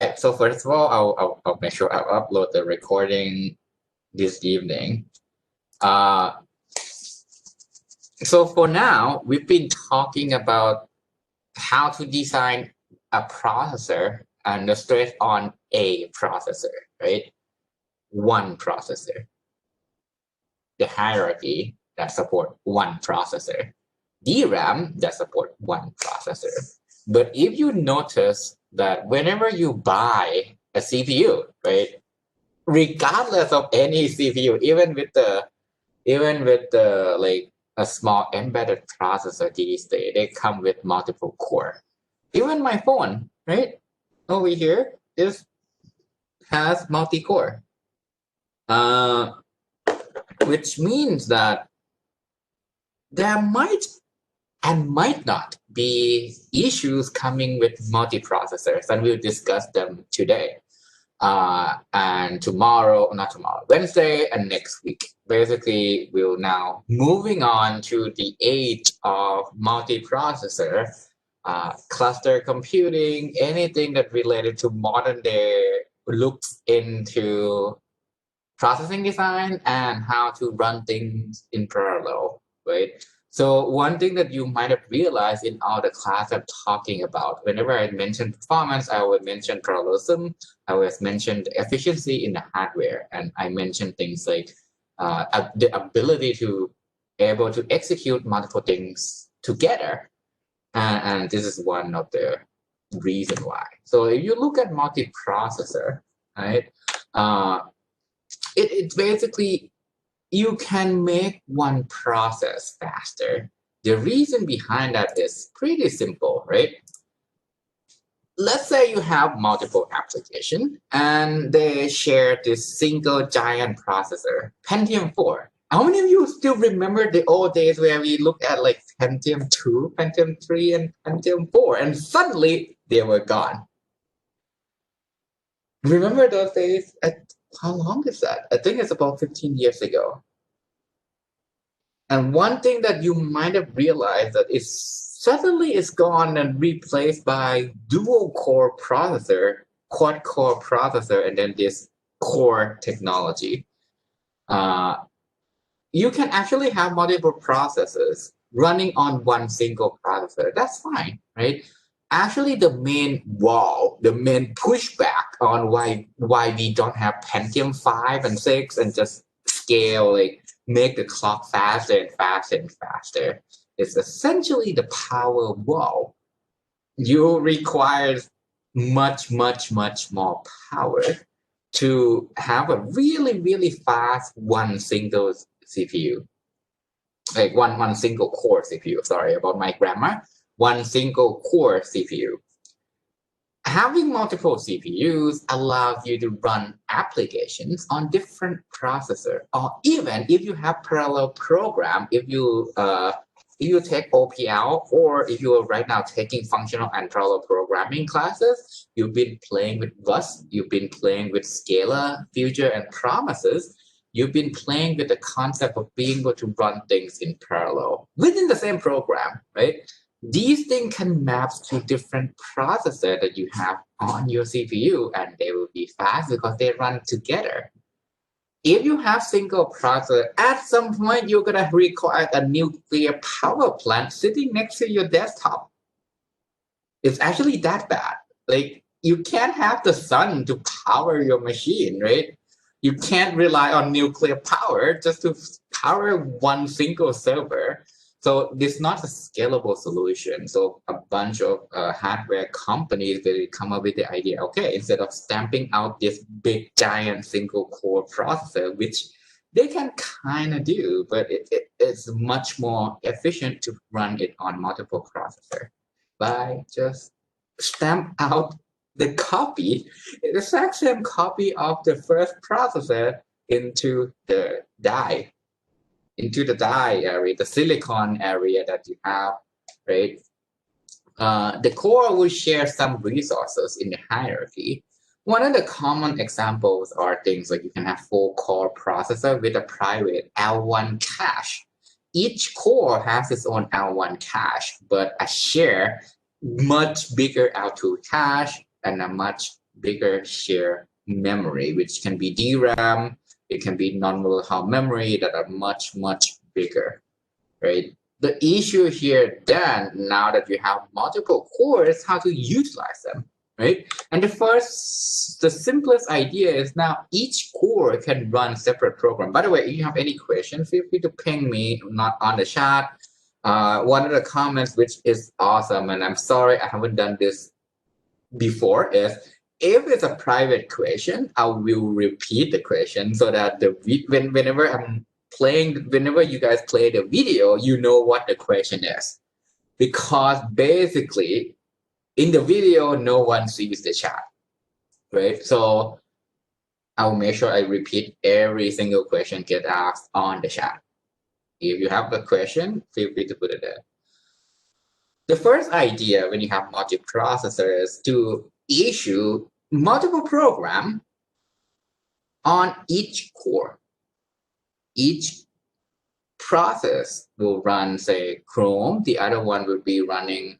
Okay, so first of all, I'll make sure I'll upload the recording this evening. So for now, we've been talking about how to design a processor and the stress on a processor, right? One processor. The hierarchy that support one processor. DRAM that support one processor. But if you notice that whenever you buy a CPU, right, regardless of any CPU, even with the like a small embedded processor these days, they come with multiple core. Even my phone, right, over here has multi-core, which means that there might and might not be issues coming with multiprocessors, and we'll discuss them today. And Wednesday and next week. Basically, we'll now moving on to the age of multiprocessor, cluster computing, anything that related to modern day looks into processing design and how to run things in parallel, right? So one thing that you might have realized in all the class I'm talking about, whenever I mention performance, I always mention parallelism, I always mention the efficiency in the hardware, and I mention things like the ability to able to execute multiple things together. And this is one of the reason why. So if you look at multiprocessor, right, it's basically you can make one process faster. The reason behind that is pretty simple, right? Let's say you have multiple applications and they share this single giant processor, Pentium 4. How many of you still remember the old days where we looked at like Pentium 2, Pentium 3, and Pentium 4, and suddenly they were gone? Remember those days? How long is that? I think it's about 15 years ago. And one thing that you might have realized that is suddenly is gone and replaced by dual core processor, quad core processor, and then this core technology. You can actually have multiple processors running on one single processor. That's fine, right? Actually, the main pushback on why we don't have Pentium 5 and 6 and just scale, like make the clock faster and faster and faster, is essentially the power wall. You require much more power to have a really fast one single CPU, like one single core CPU. Sorry about my grammar. One single core CPU. Having multiple CPUs allows you to run applications on different processors, or even if you have parallel program, if you take OPL, or if you are right now taking functional and parallel programming classes, you've been playing with Rust, you've been playing with Scalar, Future, and Promises, you've been playing with the concept of being able to run things in parallel within the same program, right? These things can map to different processors that you have on your CPU, and they will be fast because they run together. If you have single processor, at some point you're gonna require a nuclear power plant sitting next to your desktop. It's actually that bad. Like, you can't have the sun to power your machine, right? You can't rely on nuclear power just to power one single server. So this is not a scalable solution. So a bunch of hardware companies, they come up with the idea, okay, instead of stamping out this big giant single core processor, which they can kind of do, but it's much more efficient to run it on multiple processors by just stamp out the copy, the exact same copy of the first processor into the die area, the silicon area that you have, right? The core will share some resources in the hierarchy. One of the common examples are things like you can have 4-core processor with a private L1 cache. Each core has its own L1 cache, but a share much bigger L2 cache and a much bigger shared memory, which can be DRAM, it can be non-volatile memory that are much, much bigger, right? The issue here then, now that you have multiple cores, how to utilize them, right? And the simplest idea is now each core can run separate program. By the way, if you have any questions, feel free to ping me, not on the chat. One of the comments, which is awesome, and I'm sorry I haven't done this before, is if it's a private question, I will repeat the question so that whenever I'm playing, whenever you guys play the video, you know what the question is. Because basically, in the video, no one sees the chat, right? So I'll make sure I repeat every single question get asked on the chat. If you have a question, feel free to put it there. The first idea when you have multiprocessor is to issue multiple programs on each core. Each process will run, say, Chrome. The other one will be running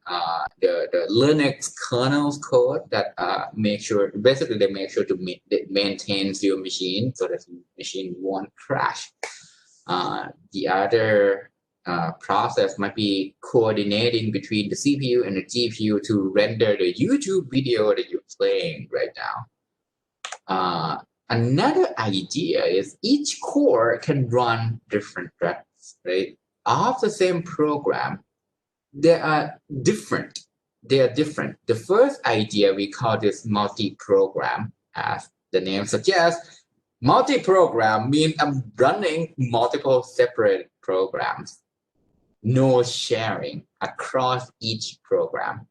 the Linux kernel's code that basically they make sure to maintain your machine so that the machine won't crash. The other process might be coordinating between the CPU and the GPU to render the YouTube video that you're playing right now. Another idea is each core can run different threads, right? Of the same program, they are different. The first idea, we call this multi-program. As the name suggests, multi-program means I'm running multiple separate programs. No sharing across each program.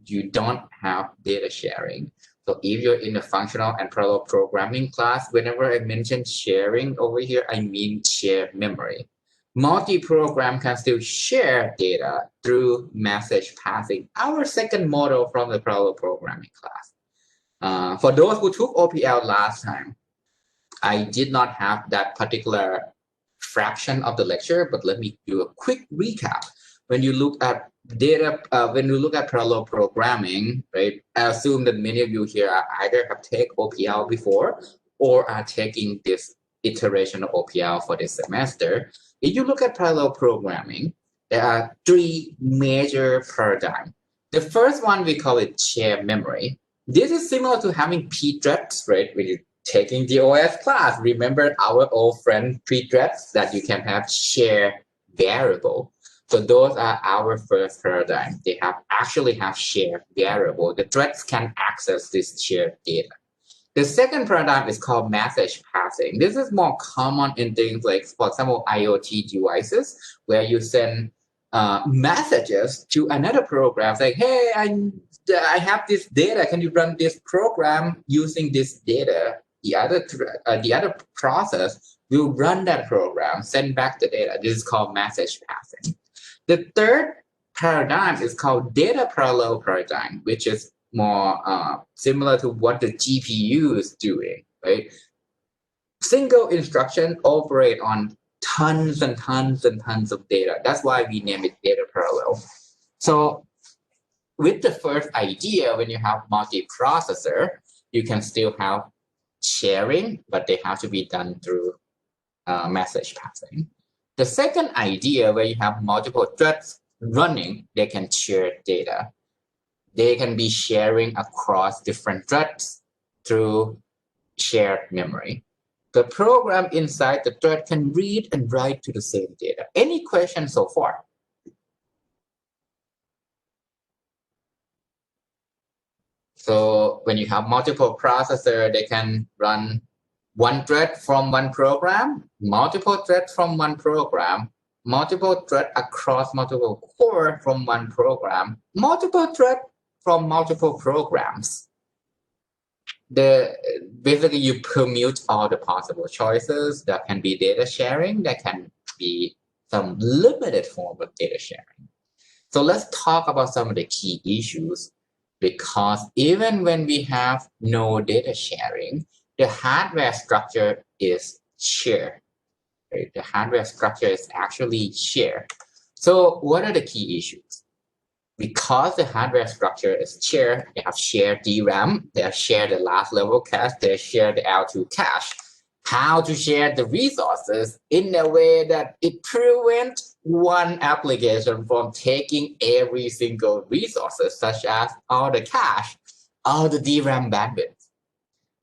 You don't have data sharing. So if you're in the functional and parallel programming class, whenever I mention sharing over here, I mean shared memory. Multi-program can still share data through message passing, our second model from the parallel programming class. For those who took OPL last time, I did not have that particular fraction of the lecture, but let me do a quick recap. When you look at when you look at parallel programming, right, I assume that many of you here either have taken OPL before or are taking this iteration of OPL for this semester. If you look at parallel programming, there are three major paradigms. The first one, we call it shared memory. This is similar to having p-threads, right? When you're taking the OS class, remember our old friend p-threads that you can have shared variable. So those are our first paradigm. They actually have shared variable. The threads can access this shared data. The second paradigm is called message passing. This is more common in things like, for example, IoT devices, where you send messages to another program like, hey, I have this data. Can you run this program using this data? The other process will run that program, send back the data. This is called message passing. The third paradigm is called data parallel paradigm, which is more similar to what the GPU is doing, right? Single instruction operate on tons and tons and tons of data. That's why we name it data parallel. So with the first idea, when you have multiprocessor, you can still have sharing, but they have to be done through message passing. The second idea, where you have multiple threads running, they can share data. They can be sharing across different threads through shared memory. The program inside the thread can read and write to the same data. Any questions so far? So when you have multiple processors, they can run one thread from one program, multiple threads from one program, multiple thread across multiple core from one program, multiple thread from multiple programs. Basically, you permute all the possible choices. That can be data sharing. That can be some limited form of data sharing. So let's talk about some of the key issues, because even when we have no data sharing, the hardware structure is shared. Right? The hardware structure is actually shared. So what are the key issues? because the hardware structure is shared, they have shared DRAM, they have shared the last level cache, they share the L2 cache. How to share the resources in a way that it prevents one application from taking every single resources, such as all the cache, all the DRAM bandwidth.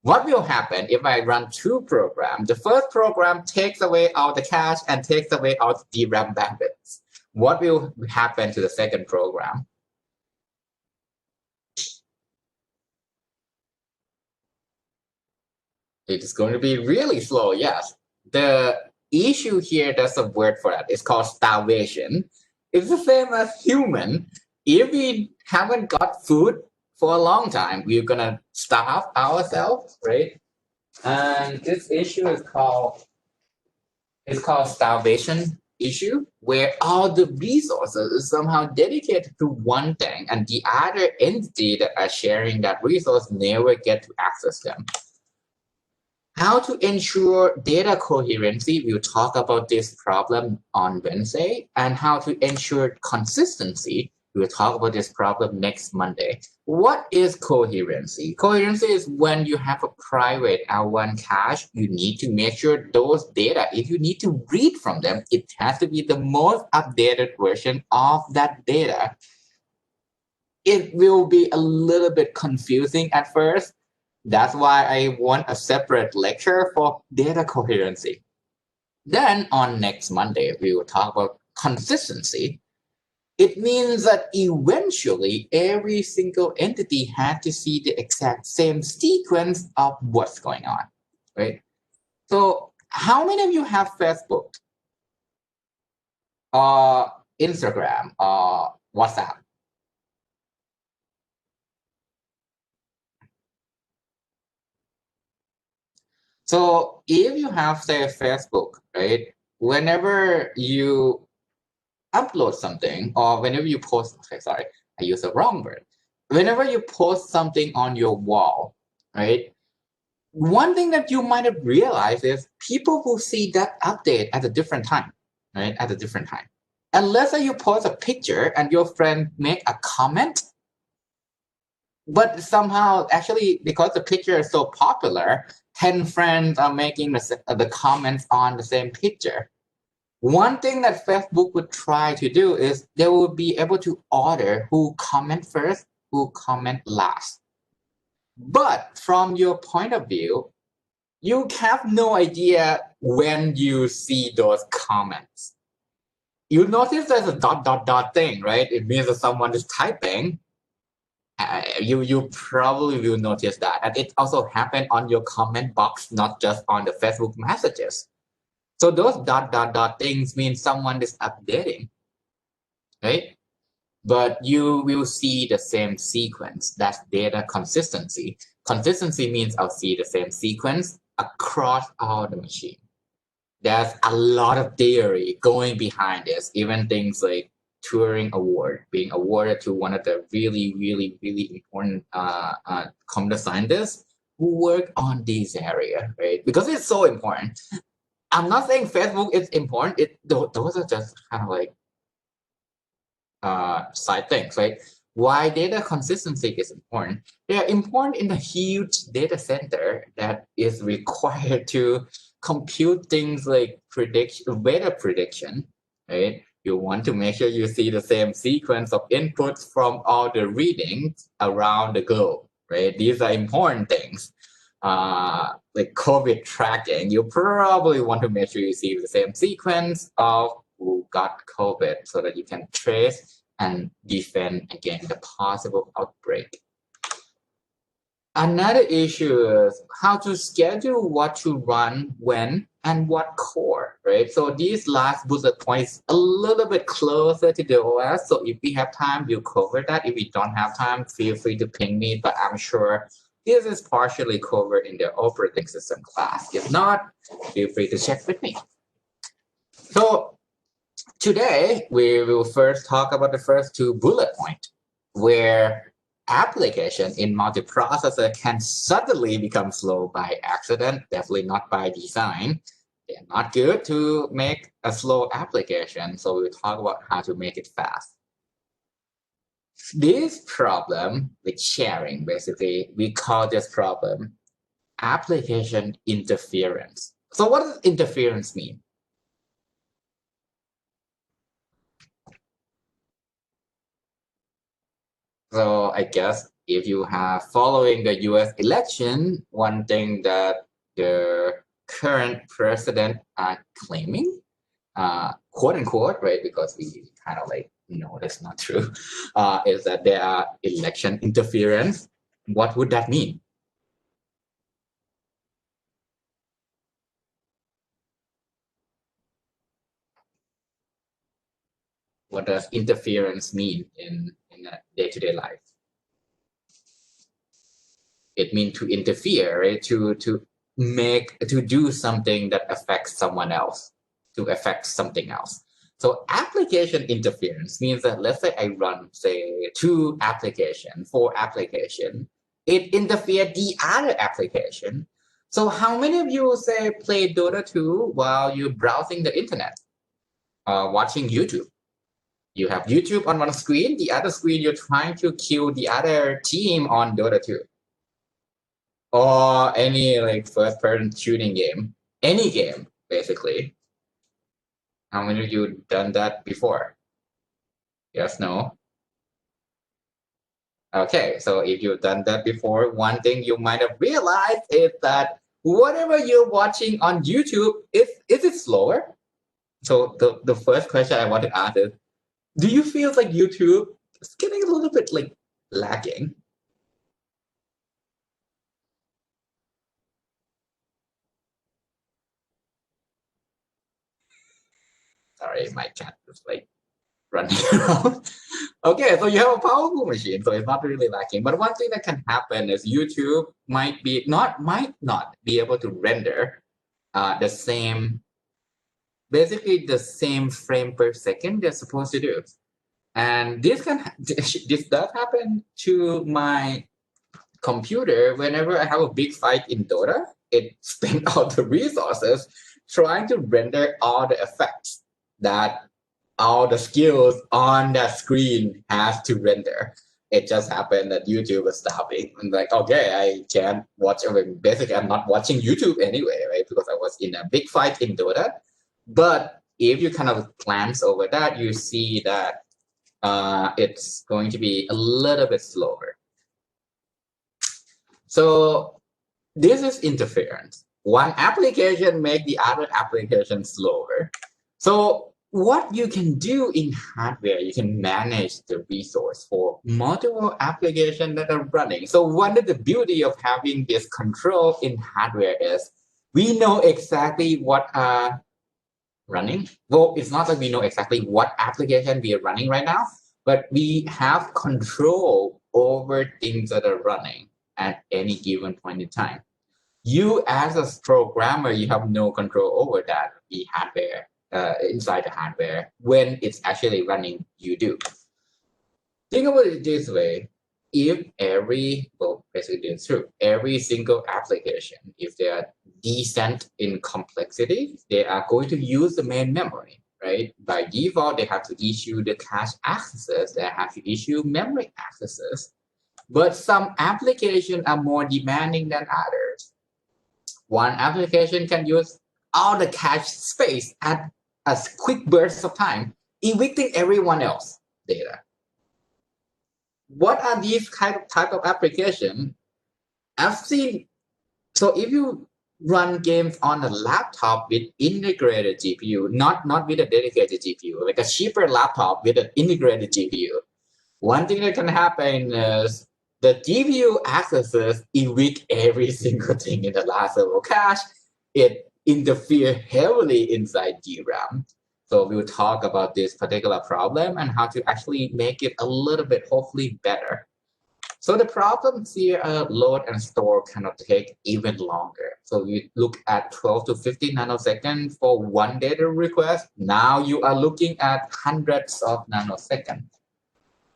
What will happen if I run two programs? The first program takes away all the cache and takes away all the DRAM bandwidth. What will happen to the second program? It is going to be really slow, yes. The issue here, there's a word for that. It's called starvation. It's the same as human. If we haven't got food for a long time, we're gonna starve ourselves, right? And this issue is called starvation issue, where all the resources is somehow dedicated to one thing, and the other entity that are sharing that resource never get to access them. How to ensure data coherency, we'll talk about this problem on Wednesday, and how to ensure consistency, we'll talk about this problem next Monday. What is coherency? Coherency is when you have a private L1 cache, you need to make sure those data, if you need to read from them, it has to be the most updated version of that data. It will be a little bit confusing at first. That's why I want a separate lecture for data coherency. Then on next Monday, we will talk about consistency. It means that eventually every single entity had to see the exact same sequence of what's going on, right? So how many of you have Facebook, Instagram, WhatsApp? So if you have, say, Facebook, right, whenever you upload something or whenever you post, okay, sorry, I used the wrong word. Whenever you post something on your wall, right, one thing that you might have realized is people will see that update at a different time, right, at a different time. Unless you post a picture and your friend make a comment, but somehow, actually, because the picture is so popular, 10 friends are making the comments on the same picture. One thing that Facebook would try to do is they will be able to order who comment first, who comment last. But from your point of view, you have no idea when you see those comments. You notice there's a ... thing, right? It means that someone is typing. You probably will notice that. And it also happened on your comment box, not just on the Facebook messages. So those ... things mean someone is updating, right? But you will see the same sequence. That's data consistency. Consistency means I'll see the same sequence across all the machine. There's a lot of theory going behind this, even things like Turing Award, being awarded to one of the really, really, really important computer scientists who work on this area, right? Because it's so important. I'm not saying Facebook is important. Those are just kind of like side things, right? Why data consistency is important? They are important in a huge data center that is required to compute things like weather prediction, right? You want to make sure you see the same sequence of inputs from all the readings around the globe, right? These are important things. Like COVID tracking, you probably want to make sure you see the same sequence of who got COVID so that you can trace and defend against the possible outbreak. Another issue is how to schedule what to run when and what core, right? So these last bullet points a little bit closer to the OS. So if we have time, we'll cover that. If we don't have time, feel free to ping me, but I'm sure this is partially covered in the operating system class. If not, feel free to check with me. So today, we will first talk about the first two bullet points, where application in multiprocessor can suddenly become slow by accident, definitely not by design. They're not good to make a slow application, so we'll talk about how to make it fast. This problem with sharing, basically, we call this problem application interference. So what does interference mean? So I guess if you have following the US election, one thing that the current president are claiming, quote unquote, right, because we kind of like, no, that's not true, is that there are election interference. What would that mean? What does interference mean in a day-to-day life? It means to interfere, right? To do something that affects someone else, to affect something else. So application interference means that, let's say I run, say, 2 applications, 4 applications, it interfered the other application. So how many of you, say, play Dota 2 while you're browsing the internet, watching YouTube? You have YouTube on one screen, the other screen you're trying to kill the other team on Dota 2. Or any like first-person shooting game. Any game, basically. How many of you done that before? Yes, no? Okay, so if you've done that before, one thing you might have realized is that whatever you're watching on YouTube, is it slower? So the first question I want to ask is, do you feel like YouTube is getting a little bit like lagging? Sorry, my cat is like running around. Okay, so you have a powerful machine, so it's not really lacking. But one thing that can happen is YouTube might not be able to render the same, basically the same frame per second they're supposed to do. And this does happen to my computer whenever I have a big fight in Dota. It spends all the resources trying to render all the effects that all the skills on that screen has to render. It just happened that YouTube was stopping. I'm like, okay, I can't watch. Basically, I'm not watching YouTube anyway, right? Because I was in a big fight in Dota. But if you kind of glance over that, you see that it's going to be a little bit slower. So this is interference. One application make the other application slower. So what you can do in hardware, you can manage the resource for multiple applications that are running. So one of the beauty of having this control in hardware is we know exactly what are running. Well, it's not that we know exactly what application we are running right now, but we have control over things that are running at any given point in time. You as a programmer, you have no control over that, the hardware, inside the hardware. When it's actually running, you do. Think about it this way. If basically it's true, every single application, if they are decent in complexity, they are going to use the main memory, right? By default, they have to issue the cache accesses, they have to issue memory accesses. But some applications are more demanding than others. One application can use all the cache space at a quick burst of time, evicting everyone else's data. What are these type of application? I've seen, so if you run games on a laptop with integrated GPU, not with a dedicated GPU, like a cheaper laptop with an integrated GPU, one thing that can happen is the GPU accesses evict every single thing in the last level cache. It interferes heavily inside DRAM. So we'll talk about this particular problem and how to actually make it a little bit, hopefully, better. So the problems here are load and store cannot take even longer. So you look at 12 to 15 nanoseconds for one data request. Now you are looking at hundreds of nanoseconds.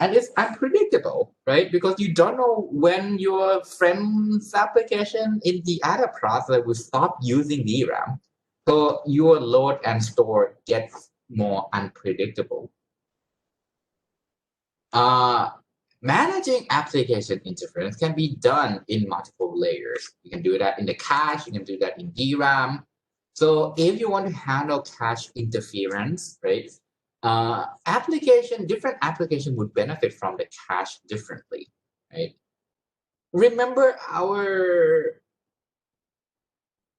And it's unpredictable, right? Because you don't know when your friend's application in the other processor will stop using DRAM. So your load and store gets more unpredictable. Managing application interference can be done in multiple layers. You can do that in the cache, you can do that in DRAM. So if you want to handle cache interference, right, different application would benefit from the cache differently, right? Remember our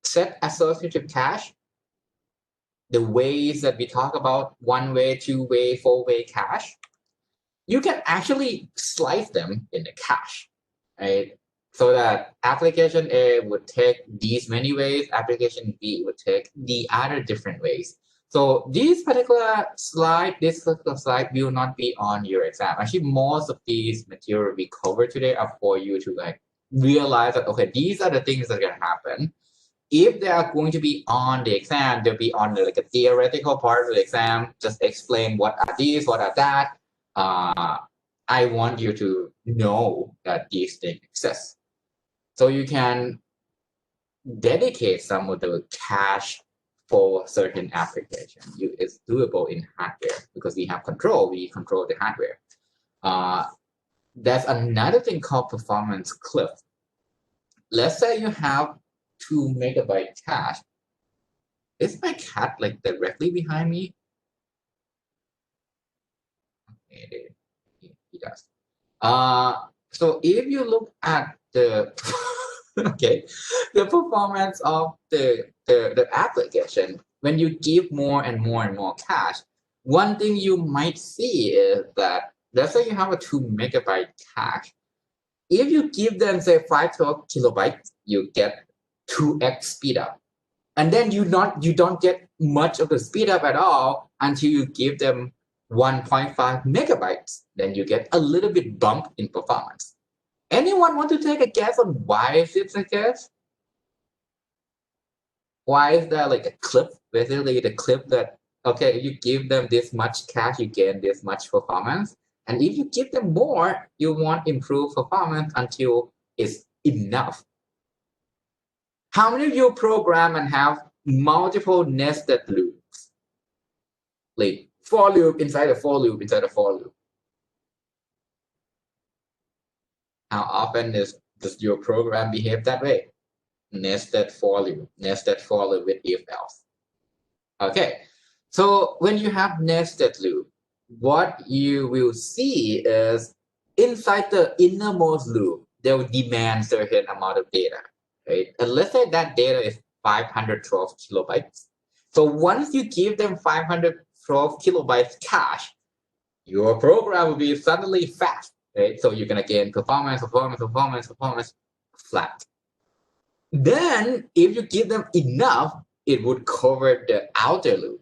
set associative cache, the ways that we talk about one-way, two-way, four-way cache? You can actually slice them in the cache, right? So that application A would take these many ways, application B would take the other different ways. So this particular slide will not be on your exam. Actually, most of these material we cover today are for you to like realize that, okay, these are the things that are going to happen. If they are going to be on the exam, they'll be on the, like a theoretical part of the exam, just explain what are these, what are that. I want you to know that these things exist. So you can dedicate some of the cache for certain application. It's doable in hardware because we have control. We control the hardware. There's another thing called performance cliff. Let's say you have 2 megabyte cache. Is my cat like directly behind me? Okay, he does. So if you look at the okay, the performance of the application, when you give more and more and more cache, one thing you might see is that, let's say you have a 2 megabyte cache. If you give them, say, 512 kilobytes, you get 2x speed up. And then you don't get much of the speed up at all until you give them 1.5 megabytes. Then you get a little bit bump in performance. Anyone want to take a guess on why is it the case? Why is there like a clip? Basically, the clip that, okay, if you give them this much cache, you gain this much performance. And if you give them more, you want improved performance until it's enough. How many of you program and have multiple nested loops? Like for loop inside a for loop inside a for loop. How often does your program behave that way? Nested for loop with if else. Okay, so when you have nested loop, what you will see is inside the innermost loop, they will demand certain amount of data, right? And let's say that data is 512 kilobytes. So once you give them 512 kilobytes cache, your program will be suddenly fast, right? So you're gonna gain performance flat. Then if you give them enough, it would cover the outer loop.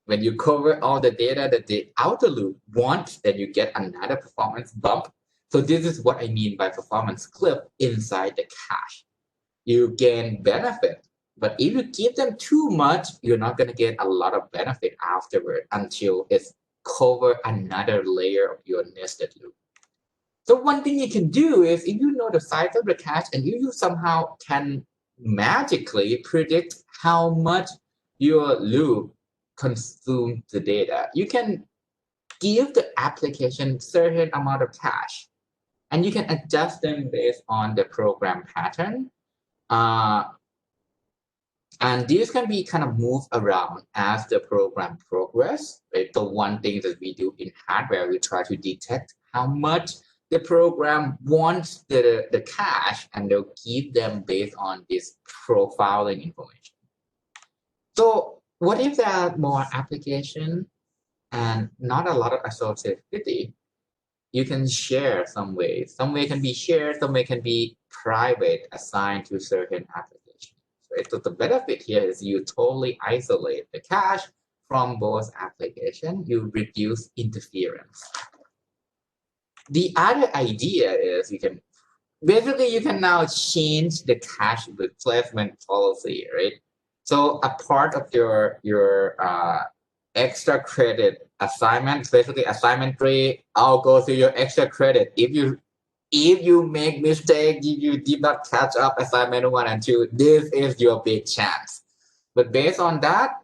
When you cover all the data that the outer loop wants, then you get another performance bump. So this is what I mean by performance cliff inside the cache. You gain benefit, but if you give them too much, you're not going to get a lot of benefit afterward until it's cover another layer of your nested loop. So one thing you can do is, if you know the size of the cache and if you somehow can magically predict how much your loop consumes the data, you can give the application certain amount of cache and you can adjust them based on the program pattern. And these can be kind of moved around as the program progresses. Right? So one thing that we do in hardware, we try to detect how much the program wants the cache, and they'll give them based on this profiling information. So what if there are more applications and not a lot of associativity? You can share some ways. Some way can be shared, some way can be private, assigned to certain applications. Right? So the benefit here is you totally isolate the cache from both applications. You reduce interference. The other idea is you can now change the cache replacement policy, right? So a part of your extra credit assignment, basically assignment 3, I'll go to your extra credit. If you make mistake, if you did not catch up assignment 1 and 2, this is your big chance. But based on that,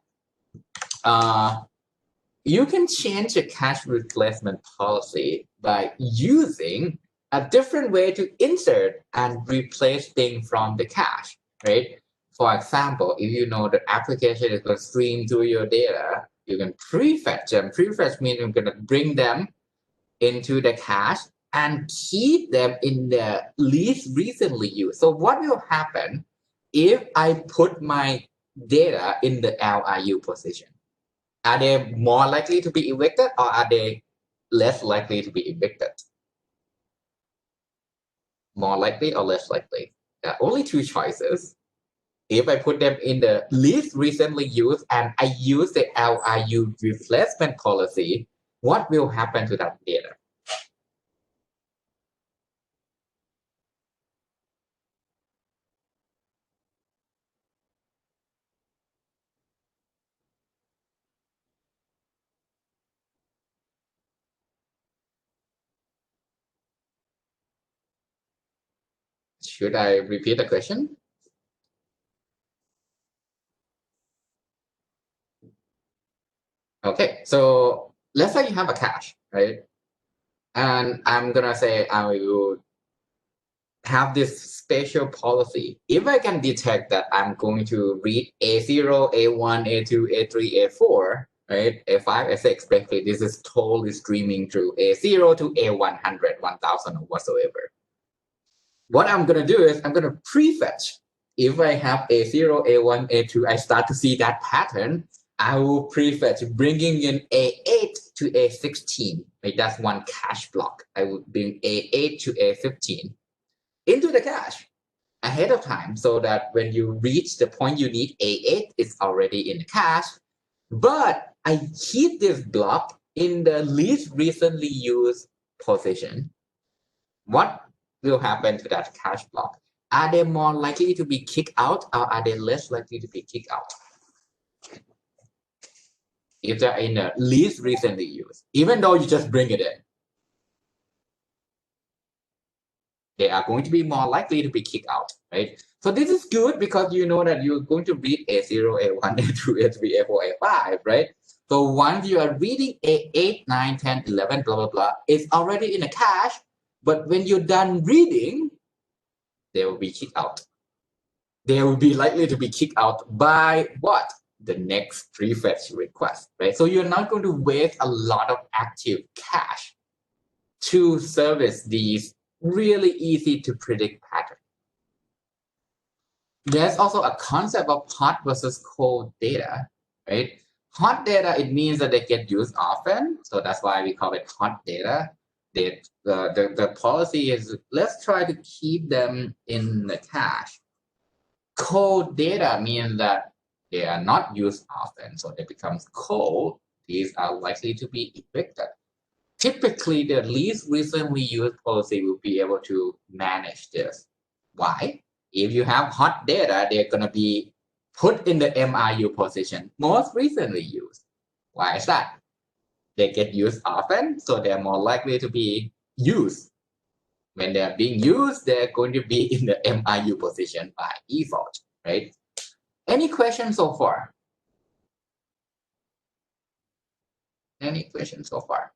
you can change the cache replacement policy by using a different way to insert and replace things from the cache, right? For example, if you know the application is going to stream through your data, you can prefetch them. Prefetch means you're going to bring them into the cache and keep them in the least recently used. So what will happen if I put my data in the LRU position? Are they more likely to be evicted or are they less likely to be evicted? More likely or less likely? There are only two choices. If I put them in the least recently used and I use the LRU replacement policy, what will happen to that data? Should I repeat the question? Okay, so let's say you have a cache, right? And I'm gonna say I will have this special policy. If I can detect that I'm going to read A0, A1, A2, A3, A4, right? A5, A6, basically this is totally streaming through A0 to A100, 1000 or whatsoever. What I'm gonna do is I'm gonna prefetch. If I have A0, A1, A2, I start to see that pattern. I will prefetch bringing in A8 to A16. Like that's one cache block. I would bring A8 to A15 into the cache ahead of time so that when you reach the point you need A8, it's already in the cache. But I keep this block in the least recently used position. What will happen to that cache block? Are they more likely to be kicked out or are they less likely to be kicked out? If they're in the least recently used, even though you just bring it in, they are going to be more likely to be kicked out, right? So this is good because you know that you're going to read A0, A1, A2, A3, A4, A5, right? So once you are reading A8, 9, 10, 11, blah, blah, blah, it's already in a cache. But when you're done reading, they will be kicked out. They will be likely to be kicked out by what? The next prefetch request, right? So you're not going to waste a lot of active cache to service these really easy to predict patterns. There's also a concept of hot versus cold data, right? Hot data, it means that they get used often. So that's why we call it hot data. The policy is let's try to keep them in the cache. Cold data means that they are not used often, so they become cold. These are likely to be evicted. Typically, the least recently used policy will be able to manage this. Why? If you have hot data, they're going to be put in the MRU position, most recently used. Why is that? They get used often, so they're more likely to be used. When they're being used, they're going to be in the MRU position by default, right? Any questions so far? Any questions so far?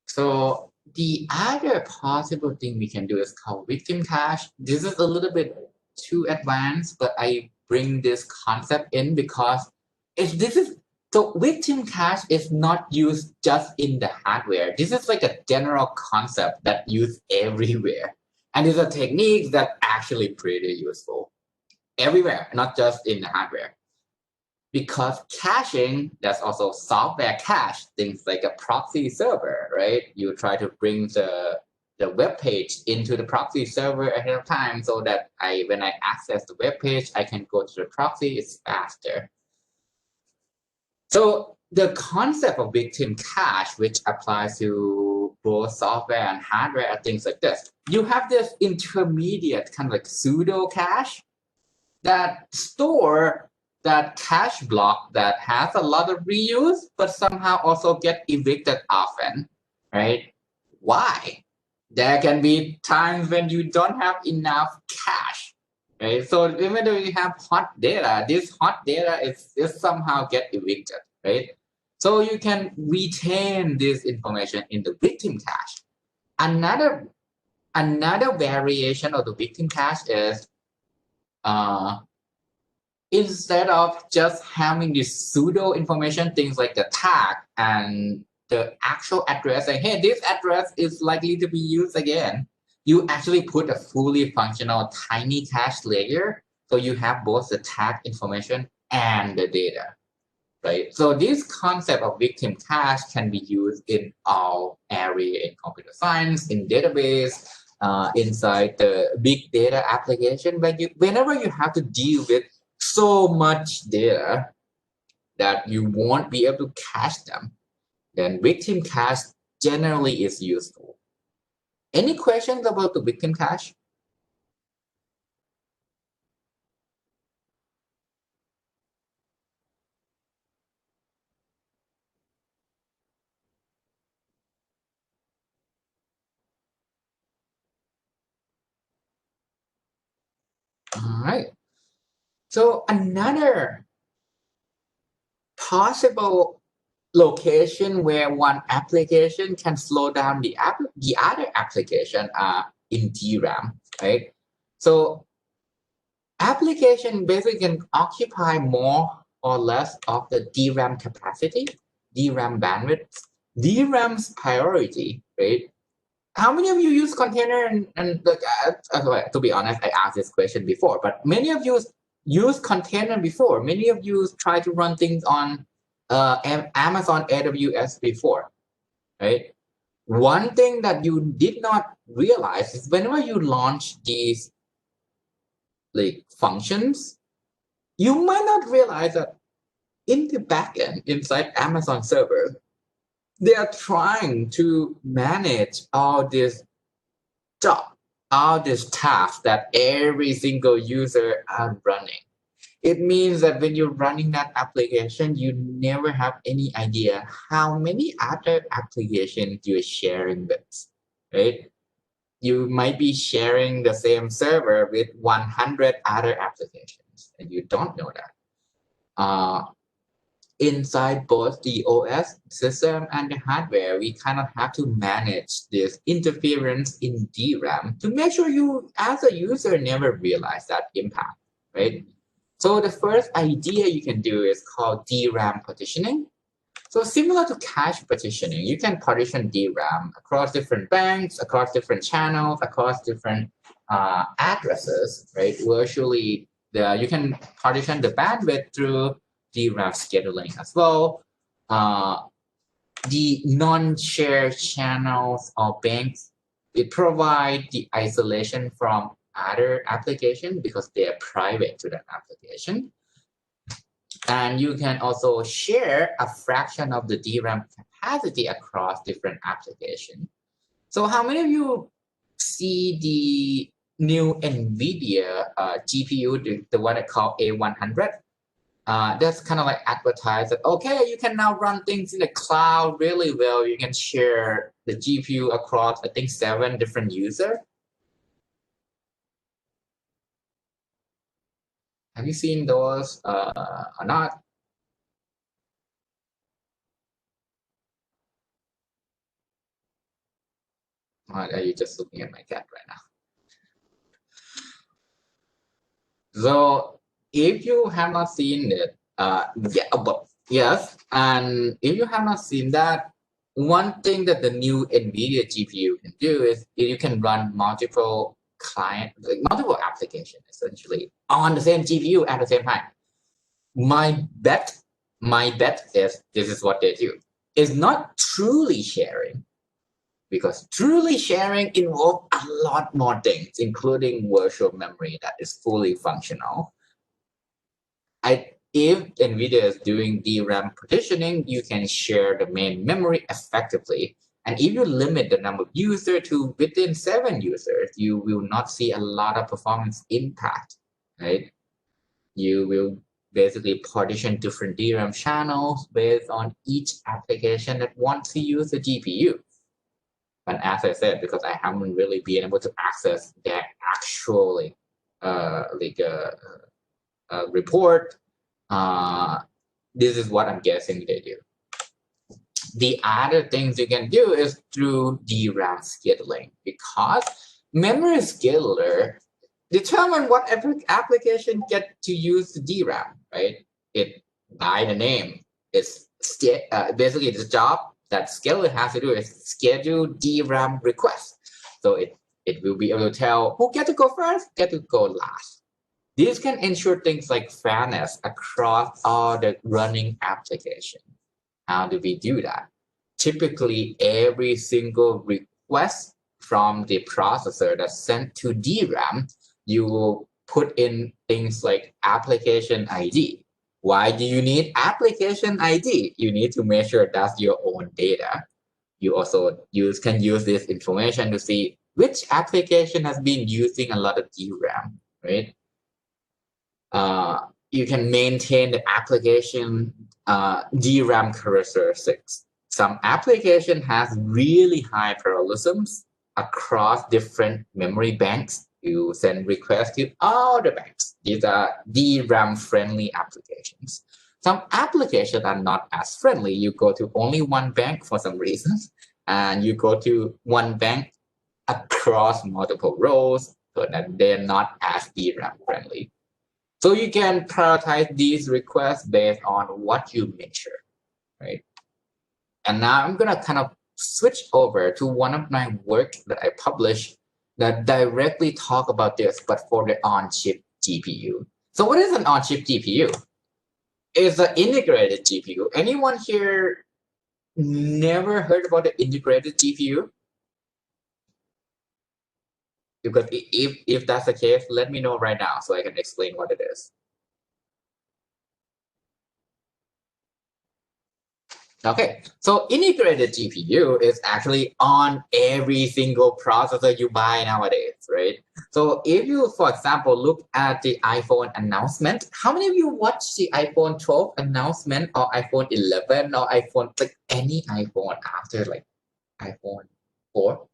So the other possible thing we can do is called victim cache. This is a little bit too advanced, but I bring this concept in because so victim cache is not used just in the hardware. This is like a general concept that used everywhere. And it's a technique that actually pretty useful everywhere, not just in the hardware. Because caching, there's also software cache, things like a proxy server, right? You try to bring the web page into the proxy server ahead of time so that when I access the web page, I can go to the proxy, it's faster. So the concept of victim cache, which applies to both software and hardware, are things like this. You have this intermediate kind of like pseudo cache that store that cache block that has a lot of reuse, but somehow also get evicted often, right? Why? There can be times when you don't have enough cache, right? So even though you have hot data, this hot data is somehow get evicted, right? So you can retain this information in the victim cache. Another variation of the victim cache is instead of just having this pseudo information, things like the tag and the actual address, saying, hey, this address is likely to be used again, you actually put a fully functional tiny cache layer. So you have both the tag information and the data, right? So this concept of victim cache can be used in all area in computer science, in database, inside the big data application. Whenever you have to deal with so much data that you won't be able to cache them, then victim cache generally is useful. Any questions about the victim cache? All right. So another possible location where one application can slow down the other application in DRAM, right? So application basically can occupy more or less of the DRAM capacity, DRAM bandwidth, DRAM's priority, right? How many of you use container and to be honest, I asked this question before, but many of you use container before. Many of you try to run things on Amazon AWS before, right? One thing that you did not realize is whenever you launch these like functions, you might not realize that in the backend inside Amazon server, they are trying to manage all this stuff, all these tasks that every single user are running. It means that when you're running that application, you never have any idea how many other applications you're sharing with, right? You might be sharing the same server with 100 other applications, and you don't know that. Inside both the OS system and the hardware, we kind of have to manage this interference in DRAM to make sure you, as a user, never realize that impact, right? So the first idea you can do is called DRAM partitioning. So similar to cache partitioning, you can partition DRAM across different banks, across different channels, across different addresses, right? Virtually, you can partition the bandwidth through DRAM scheduling as well. The non-shared channels or banks, it provide the isolation from other applications because they are private to that application. And you can also share a fraction of the DRAM capacity across different applications. So how many of you see the new NVIDIA GPU, the one I call A100? That's kind of like advertised that, okay, you can now run things in the cloud really well. You can share the GPU across, I think, 7 different users. Have you seen those or not? Or are you just looking at my cat right now? So if you have not seen it, yes, and if you have not seen that, one thing that the new NVIDIA GPU can do is you can run multiple multiple applications essentially on the same GPU at the same time. My bet is this is what they do. It's not truly sharing, because truly sharing involves a lot more things, including virtual memory that is fully functional. If NVIDIA is doing DRAM partitioning, you can share the main memory effectively. And if you limit the number of users to within 7 users, you will not see a lot of performance impact, right? You will basically partition different DRAM channels based on each application that wants to use the GPU. And as I said, because I haven't really been able to access their actual report, this is what I'm guessing they do. The other things you can do is through DRAM scheduling, because memory scheduler determine what every application get to use the DRAM, right? It by the name, it's basically the job that scheduler has to do is schedule DRAM requests. So it will be able to tell who get to go first, get to go last. This can ensure things like fairness across all the running application. How do we do that? Typically, every single request from the processor that's sent to DRAM, you will put in things like application ID. Why do you need application ID? You need to make sure that's your own data. You also can use this information to see which application has been using a lot of DRAM, right? You can maintain the application DRAM characteristics. Some application has really high parallelisms across different memory banks. You send requests to all the banks. These are DRAM friendly applications. Some applications are not as friendly. You go to only one bank for some reasons, and you go to one bank across multiple rows so that they're not as DRAM friendly. So you can prioritize these requests based on what you measure, right? And now I'm gonna kind of switch over to one of my work that I published that directly talk about this, but for the on-chip GPU. So what is an on-chip GPU? It's an integrated GPU. Anyone here never heard about the integrated GPU? Because if that's the case, let me know right now so I can explain what it is. Okay, so integrated GPU is actually on every single processor you buy nowadays, right? So if you, for example, look at the iPhone announcement, how many of you watched the iPhone 12 announcement or iPhone 11 or iPhone, like any iPhone after like iPhone 4?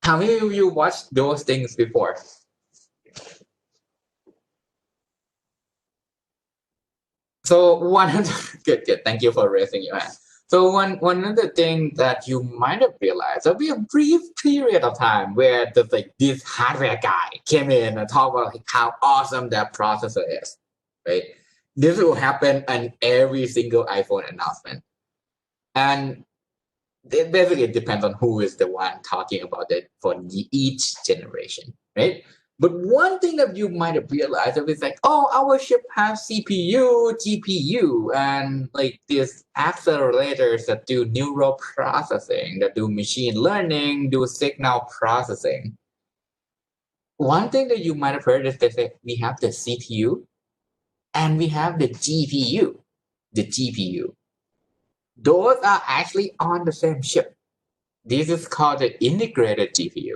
How many of you watched those things before? So one of the, good. Thank you for raising your hand. So one of the things that you might have realized, there'll be a brief period of time where the like this hardware guy came in and talked about like, how awesome that processor is, right? This will happen on every single iPhone announcement, and it basically depends on who is the one talking about it for each generation, right? But one thing that you might have realized is like, oh, our chip has CPU, GPU, and like these accelerators that do neural processing, that do machine learning, do signal processing. One thing that you might have heard is they say we have the CPU and we have the GPU, the GPU. Those are actually on the same chip. This is called the integrated GPU.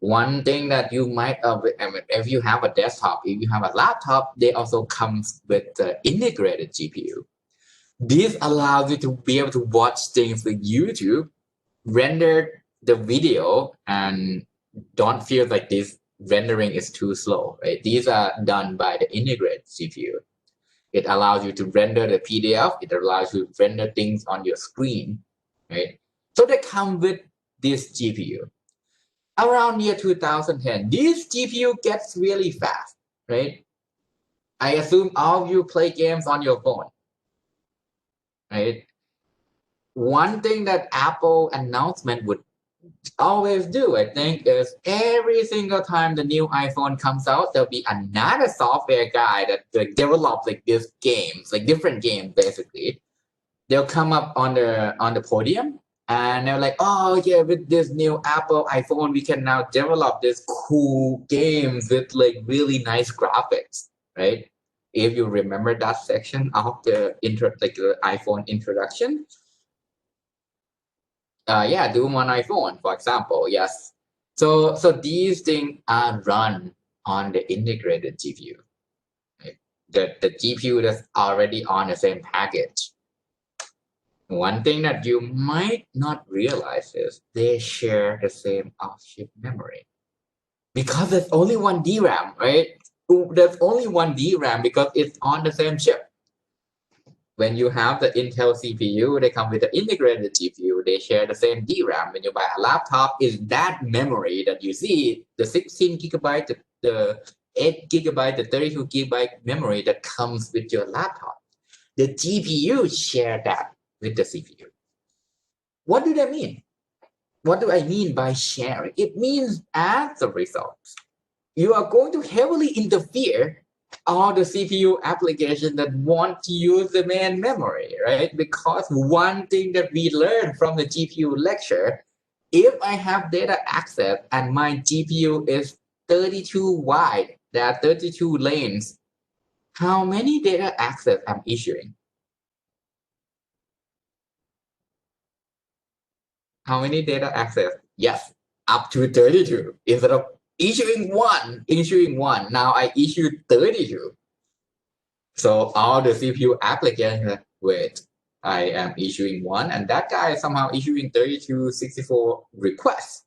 One thing that you might, if you have a desktop, if you have a laptop, they also comes with the integrated GPU. This allows you to be able to watch things like YouTube, render the video, and don't feel like this rendering is too slow, right? These are done by the integrated GPU. It allows you to render the PDF. It allows you to render things on your screen, right? So they come with this GPU. Around year 2010, this GPU gets really fast, right? I assume all of you play games on your phone, right? One thing that Apple announcement would always do, I think, is every single time the new iPhone comes out, there'll be another software guy that like, develops like these games, like different games basically. They'll come up on the podium and they're like, oh yeah, with this new Apple iPhone, we can now develop this cool games with like really nice graphics, right? If you remember that section of the the iPhone introduction, yeah, Doom on iPhone, for example, yes. So these things are run on the integrated GPU, right? The GPU that's already on the same package. One thing that you might not realize is they share the same off-chip memory. Because there's only one DRAM, right? There's only one DRAM because it's on the same chip. When you have the Intel CPU, they come with the integrated GPU. They share the same DRAM. When you buy a laptop, is that memory that you see, the 16 gigabyte, the 8 gigabyte, the 32 gigabyte memory that comes with your laptop. The GPU share that with the CPU. What do that mean? What do I mean by sharing? It means as a result, you are going to heavily interfere all the CPU applications that want to use the main memory, right? Because one thing that we learned from the GPU lecture, if I have data access and my GPU is 32 wide, there are 32 lanes, how many data access I'm issuing? How many data access? Yes, up to 32. Instead of issuing one, now I issued 32. So all the CPU applications, wait, I am issuing one, and that guy is somehow issuing 32, 64 requests.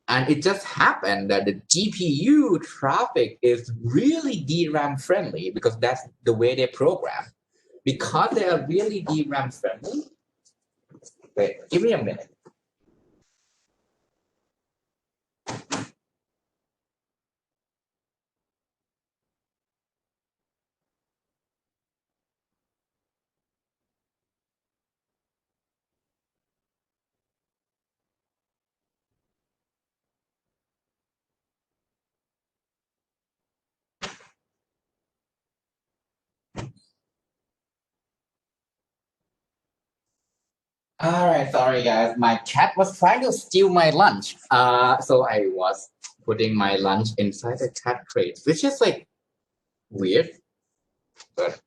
And it just happened that the GPU traffic is really DRAM friendly because that's the way they program. Because they are really DRAM friendly. Wait, give me a minute. All right, sorry guys. My cat was trying to steal my lunch. So I was putting my lunch inside the cat crate, which is like weird, but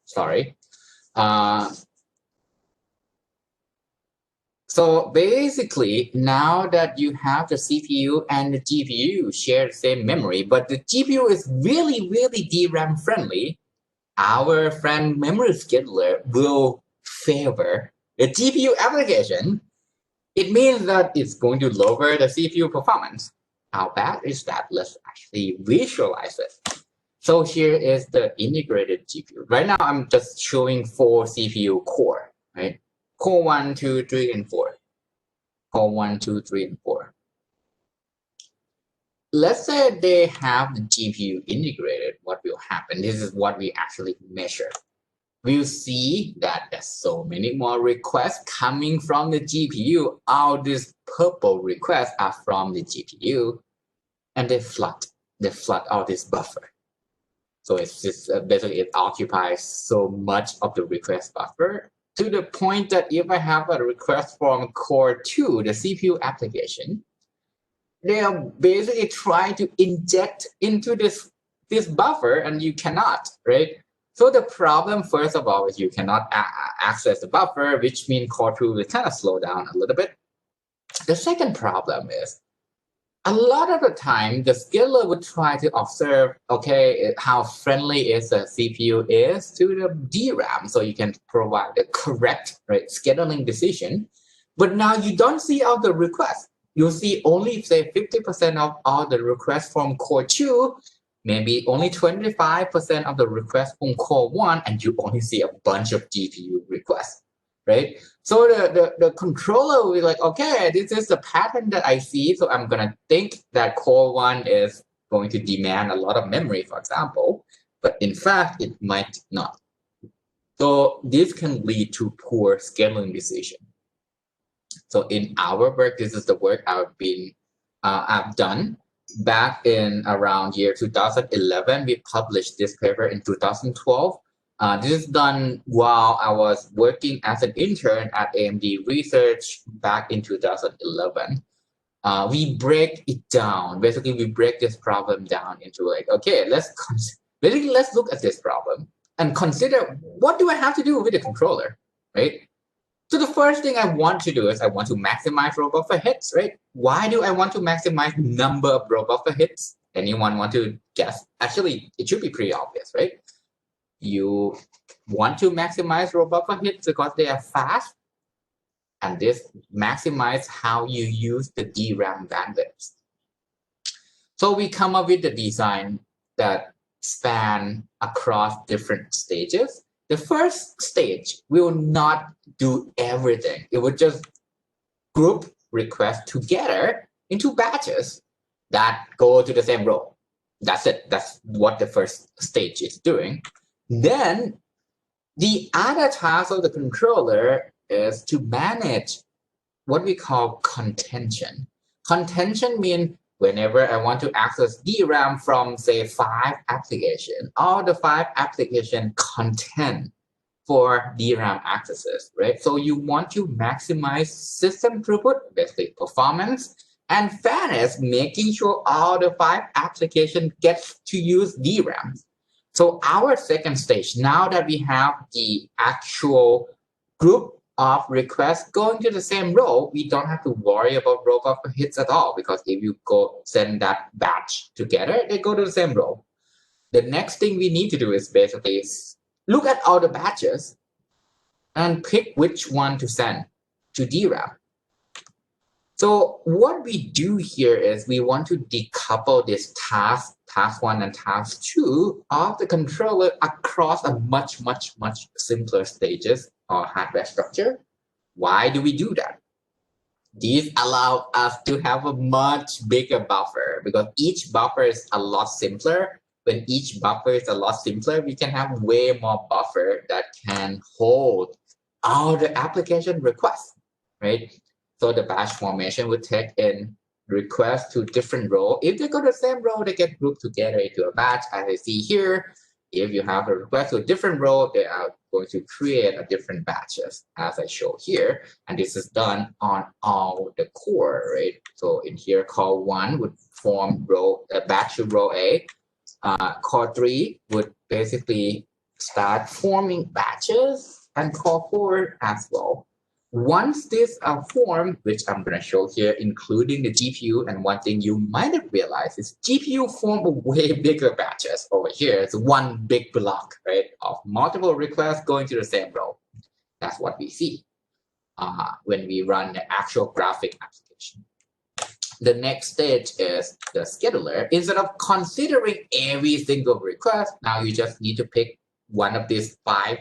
sorry. So basically, now that you have the CPU and the GPU share the same memory, but the GPU is really, really DRAM friendly, our friend memory scheduler will favor the GPU application. It means that it's going to lower the CPU performance. How bad is that? Let's actually visualize it. So here is the integrated GPU. Right now, I'm just showing 4 CPU core, right? Core 1, 2, 3, and 4. Core 1, 2, 3, and 4. Let's say they have the GPU integrated. What will happen? This is what we actually measure. We'll see that there's so many more requests coming from the GPU. All these purple requests are from the GPU, and they flood all this buffer. So it's just basically it occupies so much of the request buffer to the point that if I have a request from core 2, the CPU application, they are basically trying to inject into this buffer, and you cannot, right? So the problem, first of all, is you cannot access the buffer, which means core 2 will kind of slow down a little bit. The second problem is, a lot of the time, the scheduler would try to observe, okay, how friendly is the CPU is to the DRAM, so you can provide the correct, right, scheduling decision. But now you don't see all the requests. You see only, say, 50% of all the requests from core 2, maybe only 25% of the requests from core 1, and you only see a bunch of GPU requests, right? So the controller will be like, okay, this is the pattern that I see, so I'm gonna think that core 1 is going to demand a lot of memory, for example, but in fact, it might not. So this can lead to poor scheduling decision. So in our work, this is the work I've done. Back in around year 2011, we published this paper in 2012. This is done while I was working as an intern at AMD Research back in 2011. We break it down. Basically, we break this problem down into like, okay, let's look at this problem and consider what do I have to do with the controller, right? So the first thing I want to do is I want to maximize row buffer hits, right? Why do I want to maximize number of row buffer hits? Anyone want to guess? Actually, it should be pretty obvious, right? You want to maximize row buffer hits because they are fast, and this maximize how you use the DRAM bandwidth. So we come up with the design that span across different stages. The first stage will not do everything. It would just group requests together into batches that go to the same row. That's it. That's what the first stage is doing. Then the other task of the controller is to manage what we call contention. Contention means whenever I want to access DRAM from, say, 5 applications, all the 5 application content for DRAM accesses, right? So you want to maximize system throughput, basically performance, and fairness, making sure all the 5 applications get to use DRAM. So our second stage, now that we have the actual group of requests going to the same row, we don't have to worry about row buffer hits at all, because if you go send that batch together, they go to the same row. The next thing we need to do is basically look at all the batches and pick which one to send to DRAM. So what we do here is we want to decouple this task 1 and task 2 of the controller across a much simpler stages or hardware structure. Why do we do that? These allow us to have a much bigger buffer, because each buffer is a lot simpler. When each buffer is a lot simpler, we can have way more buffer that can hold all the application requests, right? So the batch formation would take in requests to different rows. If they go to the same row, they get grouped together into a batch, as I see here. If you have a request to a different row, they are going to create a different batches, as I show here. And this is done on all the core, right? So in here, core 1 would form a batch to row A. Core 3 would basically start forming batches, and core 4 as well. Once these are formed, which I'm going to show here, including the GPU, and one thing you might have realized is GPU form a way bigger batches over here. It's one big block, right, of multiple requests going to the same row. That's what we see when we run the actual graphic application. The next stage is the scheduler. Instead of considering every single request, now you just need to pick one of these 5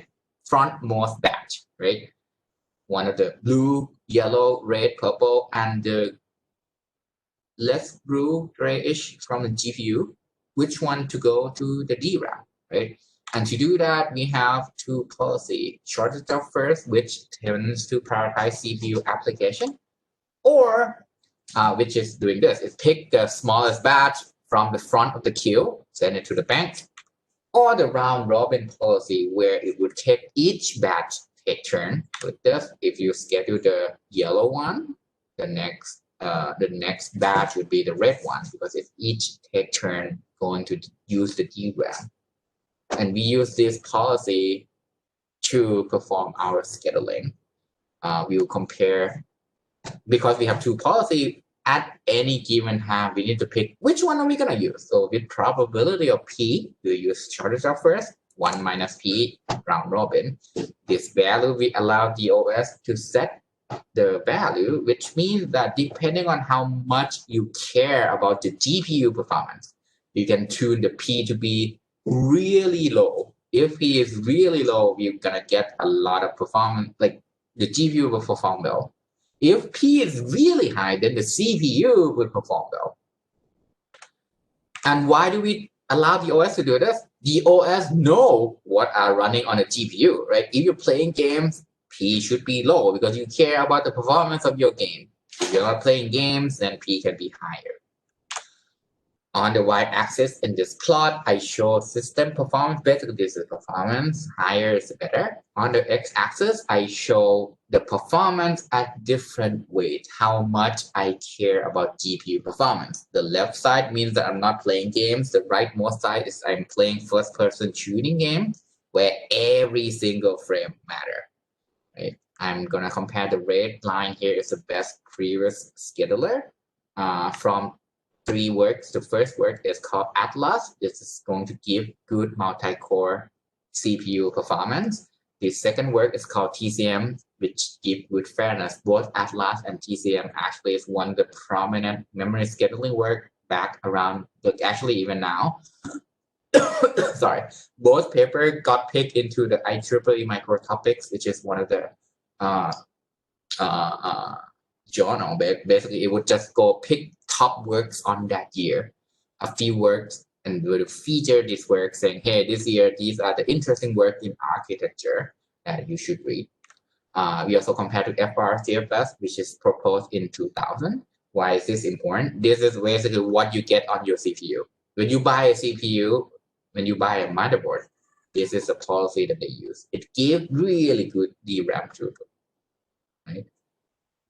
frontmost batch, right? One of the blue, yellow, red, purple, and the less blue, grayish from the GPU, which one to go to the DRAM, right? And to do that, we have 2 policies. Shortest of first, which tends to prioritize CPU application, or which is doing this, is pick the smallest batch from the front of the queue, send it to the bank, or the round robin policy, where it would take each batch take turn with this. If you schedule the yellow one, the next batch would be the red one, because it's each take turn going to use the DRAM. And we use this policy to perform our scheduling. We will compare, because we have 2 policies at any given time, we need to pick which one are we going to use. So with probability of P, we use shortest of first, 1 minus P, round robin. This value we allow DOS to set the value, which means that depending on how much you care about the GPU performance, you can tune the P to be really low. If P is really low, you're gonna get a lot of performance, like the GPU will perform well. If P is really high, then the CPU will perform well. And why do we allow the OS to do this? The OS know what are running on a GPU, right? If you're playing games, P should be low because you care about the performance of your game. If you're not playing games, then P can be higher. On the y-axis in this plot, I show system performance. Basically, this is performance. Higher is better. On the x-axis, I show the performance at different weights, how much I care about GPU performance. The left side means that I'm not playing games. The rightmost side is I'm playing first-person shooting game, where every single frame matters. Right? I'm going to compare the red line here is the best previous scheduler from 3 works. The first work is called Atlas. This is going to give good multi-core CPU performance. The second work is called TCM, which give good fairness. Both Atlas and TCM actually is one of the prominent memory scheduling work back around, like actually even now. Sorry, both paper got picked into the IEEE micro topics, which is one of the journal. Basically, it would just go pick top works on that year, a few works, and would feature this work saying, hey, this year, these are the interesting work in architecture that you should read. We also compared to FRCFS, which is proposed in 2000. Why is this important? This is basically what you get on your CPU. When you buy a CPU, when you buy a motherboard, this is the policy that they use. It gives really good DRAM throughput, right?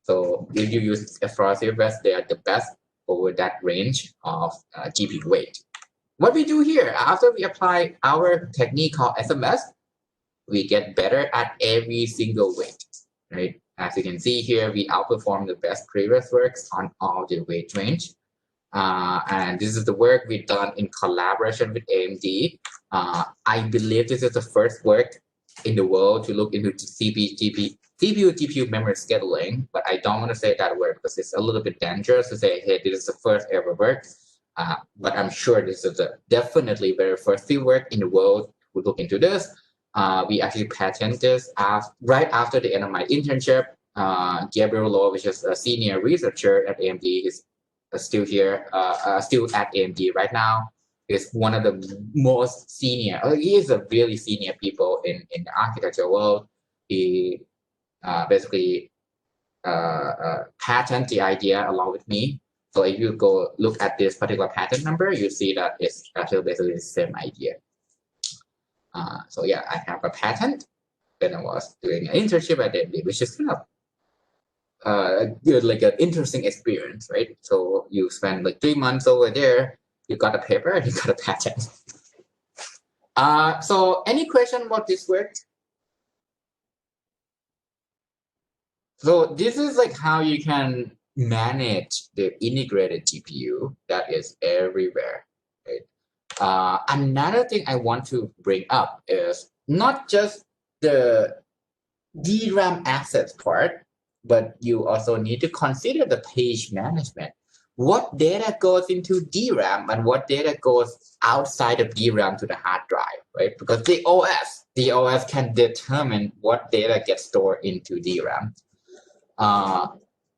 So if you use FRCFS, they are the best over that range of GPU weight. What we do here, after we apply our technique called SMS, we get better at every single weight, right? As you can see here, we outperform the best previous works on all the weight range. And this is the work we've done in collaboration with AMD. I believe this is the first work in the world to look into CPU-GPU memory scheduling, but I don't want to say that word because it's a little bit dangerous to say, hey, this is the first ever work. But I'm sure this is definitely very first field work in the world who look into this. We actually patented this right after the end of my internship. Gabriel Lowe, which is a senior researcher at AMD, is still here, still at AMD right now. Is one of the most senior, he is a really senior people in the architecture world. He basically patented the idea along with me. So if you go look at this particular patent number, you see that it's actually basically the same idea. So yeah, I have a patent when I was doing an internship at AMD, which is kind of good, like an interesting experience, right? So you spend like 3 months over there, you got a paper, and you got a patent. So any question about this work? So this is like how you can manage the integrated GPU that is everywhere, right? Another thing I want to bring up is not just the DRAM access part, but you also need to consider the page management. What data goes into DRAM and what data goes outside of DRAM to the hard drive, right? Because the OS can determine what data gets stored into DRAM.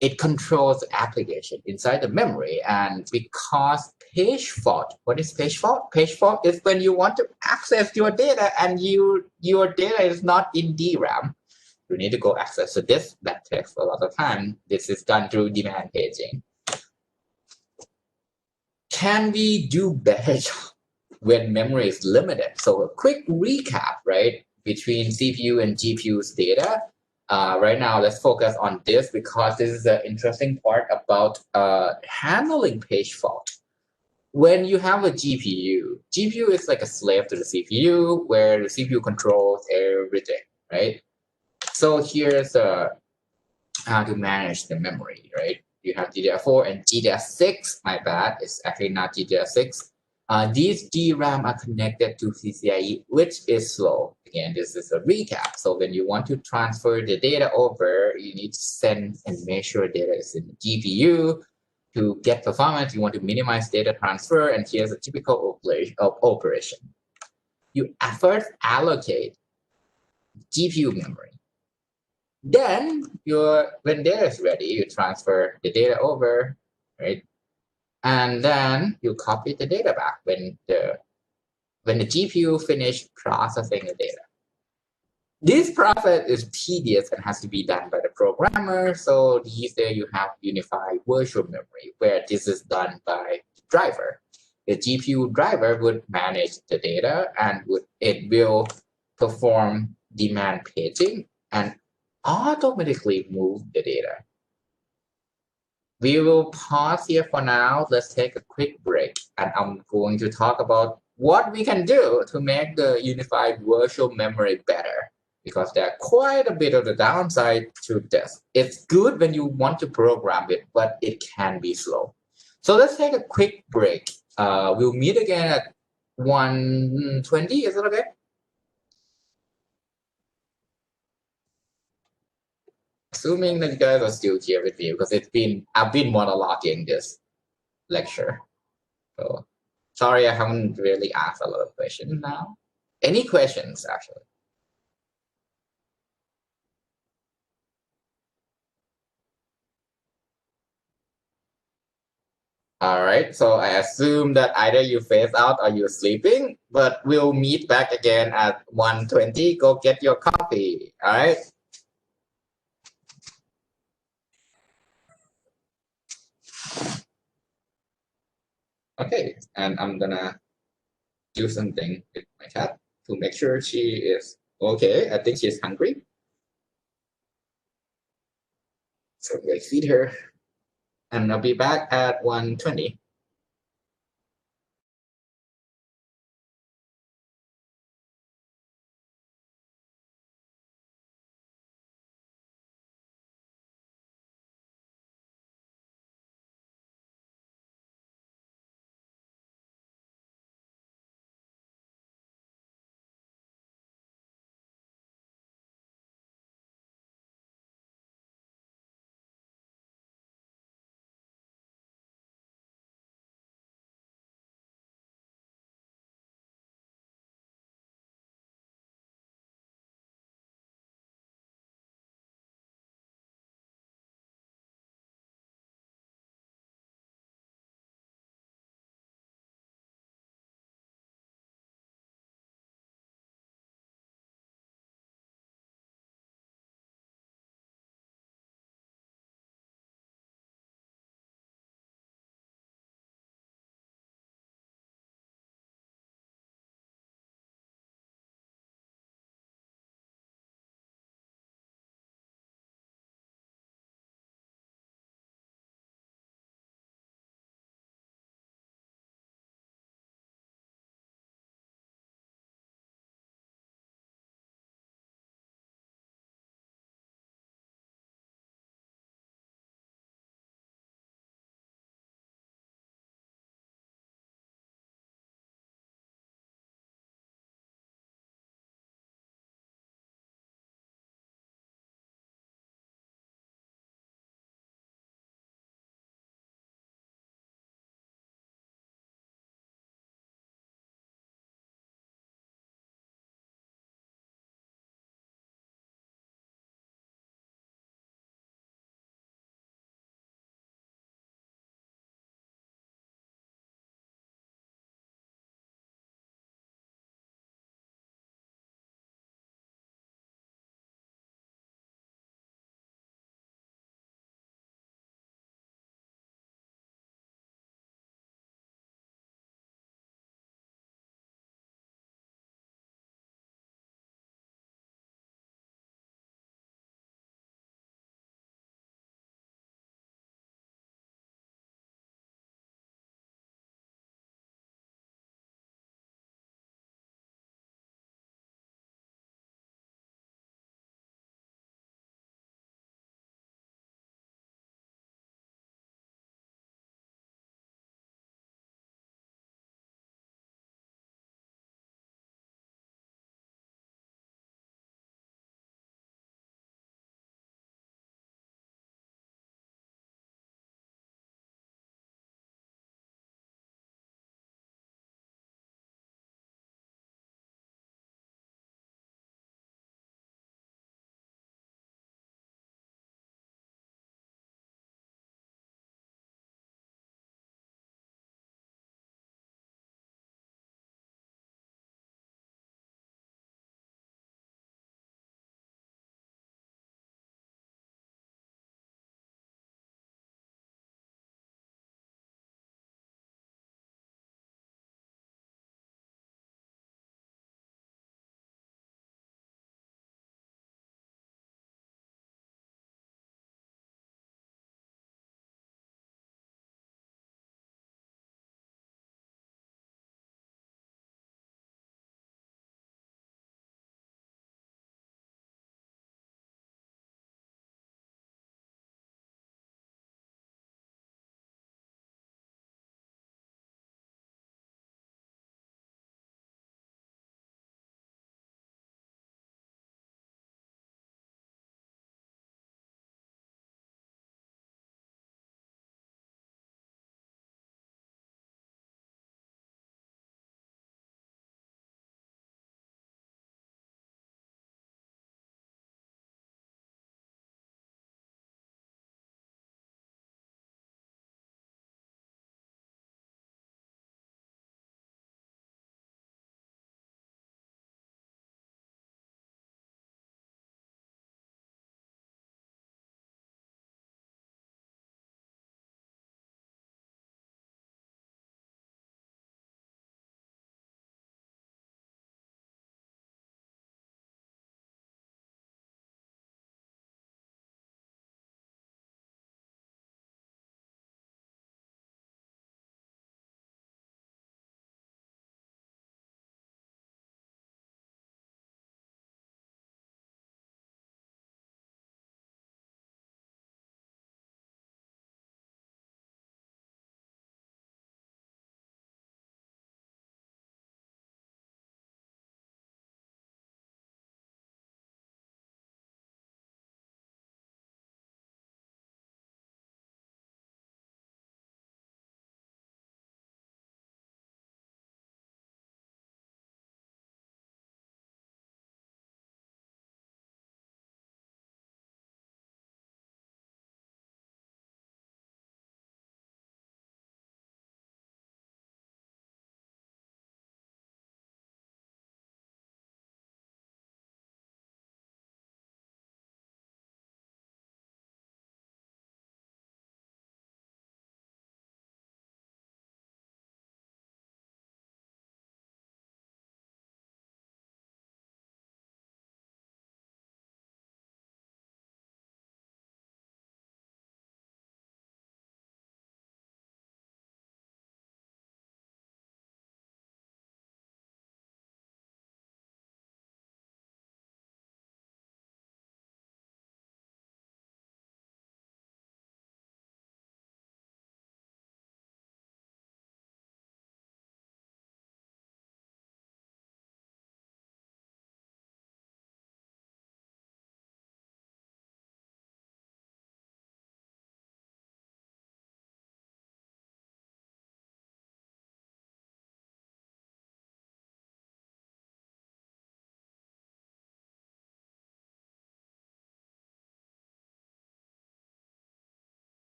It controls the application inside the memory, and because page fault, what is page fault? Page fault is when you want to access your data and your data is not in DRAM. You need to go access to this. That takes a lot of time. This is done through demand paging. Can we do better when memory is limited? So a quick recap, right, between CPU and GPU's data. Right now, let's focus on this because this is an interesting part about handling page fault. When you have a GPU is like a slave to the CPU, where the CPU controls everything, right? So here's how to manage the memory, right? You have DDR4 and DDR6. My bad, it's actually not DDR6. These DRAM are connected to PCIe, which is slow. Again, this is a recap. So when you want to transfer the data over, you need to send and make sure data is in the GPU. To get performance, you want to minimize data transfer, and here's a typical operation. You first allocate GPU memory. Then, when data is ready, you transfer the data over, right? And then you copy the data back when the GPU finished processing the data. This process is tedious and has to be done by the programmer. So these days you have unified virtual memory, where this is done by the driver. The GPU driver would manage the data and it will perform demand paging and automatically move the data. We will pause here for now. Let's take a quick break, and I'm going to talk about what we can do to make the unified virtual memory better, because there are quite a bit of the downside to this. It's good when you want to program it, but it can be slow. So let's take a quick break. We'll meet again at 1:20. Is that okay? assuming that you guys are still here with me because I've been monologuing this lecture. So sorry I haven't really asked a lot of questions now. Any questions actually? All right, so I assume that either you phase out or you're sleeping, but we'll meet back again at 1:20. Go get your coffee. All right. Okay, and I'm gonna do something with my cat to make sure she is okay. I think she's hungry. So I feed her, and I'll be back at 1:20.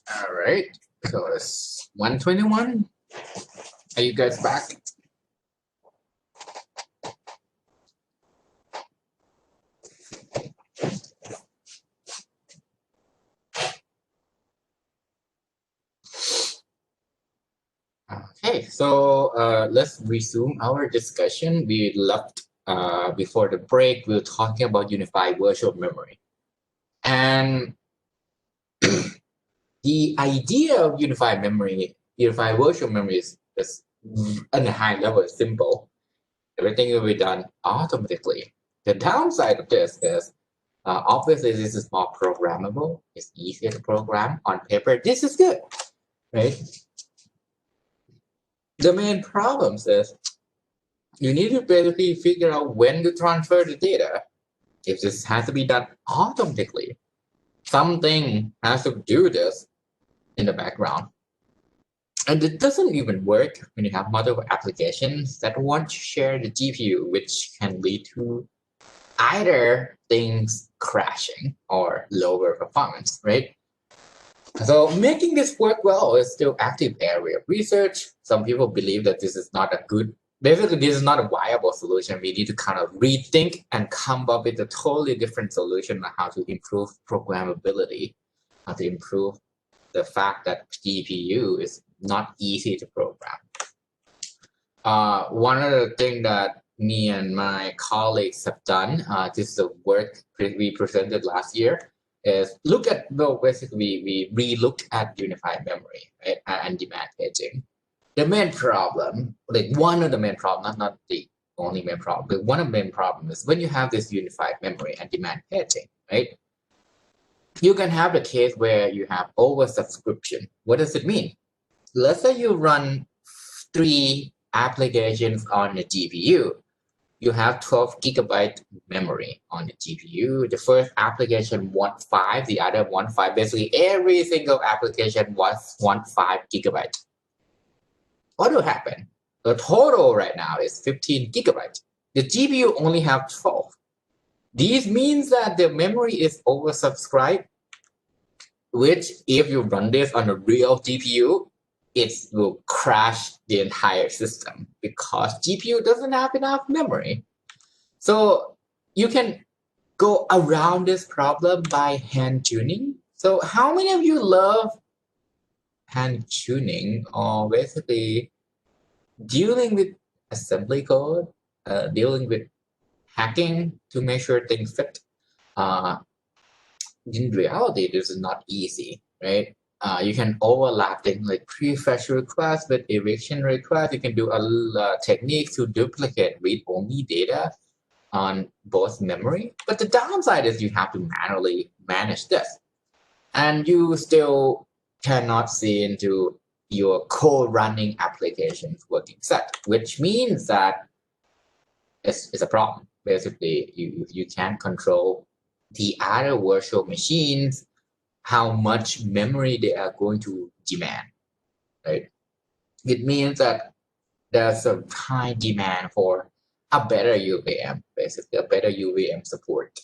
All right, so it's 121. Are you guys back? Okay, so let's resume our discussion. We left before the break. We were talking about unified virtual memory, and the idea of unified virtual memory is on a high level is simple. Everything will be done automatically. The downside of this is obviously this is more programmable. It's easier to program on paper. This is good, right? The main problems is you need to basically figure out when to transfer the data. If this has to be done automatically, something has to do this in the background. And it doesn't even work when you have multiple applications that want to share the GPU, which can lead to either things crashing or lower performance, right? So making this work well is still active area of research. Some people believe that this is not a good, basically this is not a viable solution. We need to kind of rethink and come up with a totally different solution on how to improve programmability, how to improve the fact that GPU is not easy to program. One of the things that me and my colleagues have done, this is a work we presented last year, is look at, well, basically we re-looked at unified memory, right, and demand paging. The main problem, like one of the main problems, not the only main problem, but one of the main problems is when you have this unified memory and demand paging, right? You can have the case where you have oversubscription. What does it mean? Let's say you run 3 applications on the GPU. You have 12 gigabyte memory on the GPU. The first application wants 5, the other wants 5. Basically, every single application wants 5 gigabyte. What will happen? The total right now is 15 gigabytes. The GPU only have 12. This means that the memory is oversubscribed, which if you run this on a real GPU, it will crash the entire system because GPU doesn't have enough memory. So you can go around this problem by hand tuning. So how many of you love hand tuning, or basically dealing with assembly code, dealing with hacking to make sure things fit? In reality, this is not easy, right? You can overlap things like prefetch requests with eviction requests. You can do a technique to duplicate read-only data on both memory. But the downside is you have to manually manage this. And you still cannot see into your co-running applications working set, which means that it's a problem. Basically, you can't control the other virtual machines, how much memory they are going to demand, right? It means that there's a high demand for a better UVM, basically a better UVM support.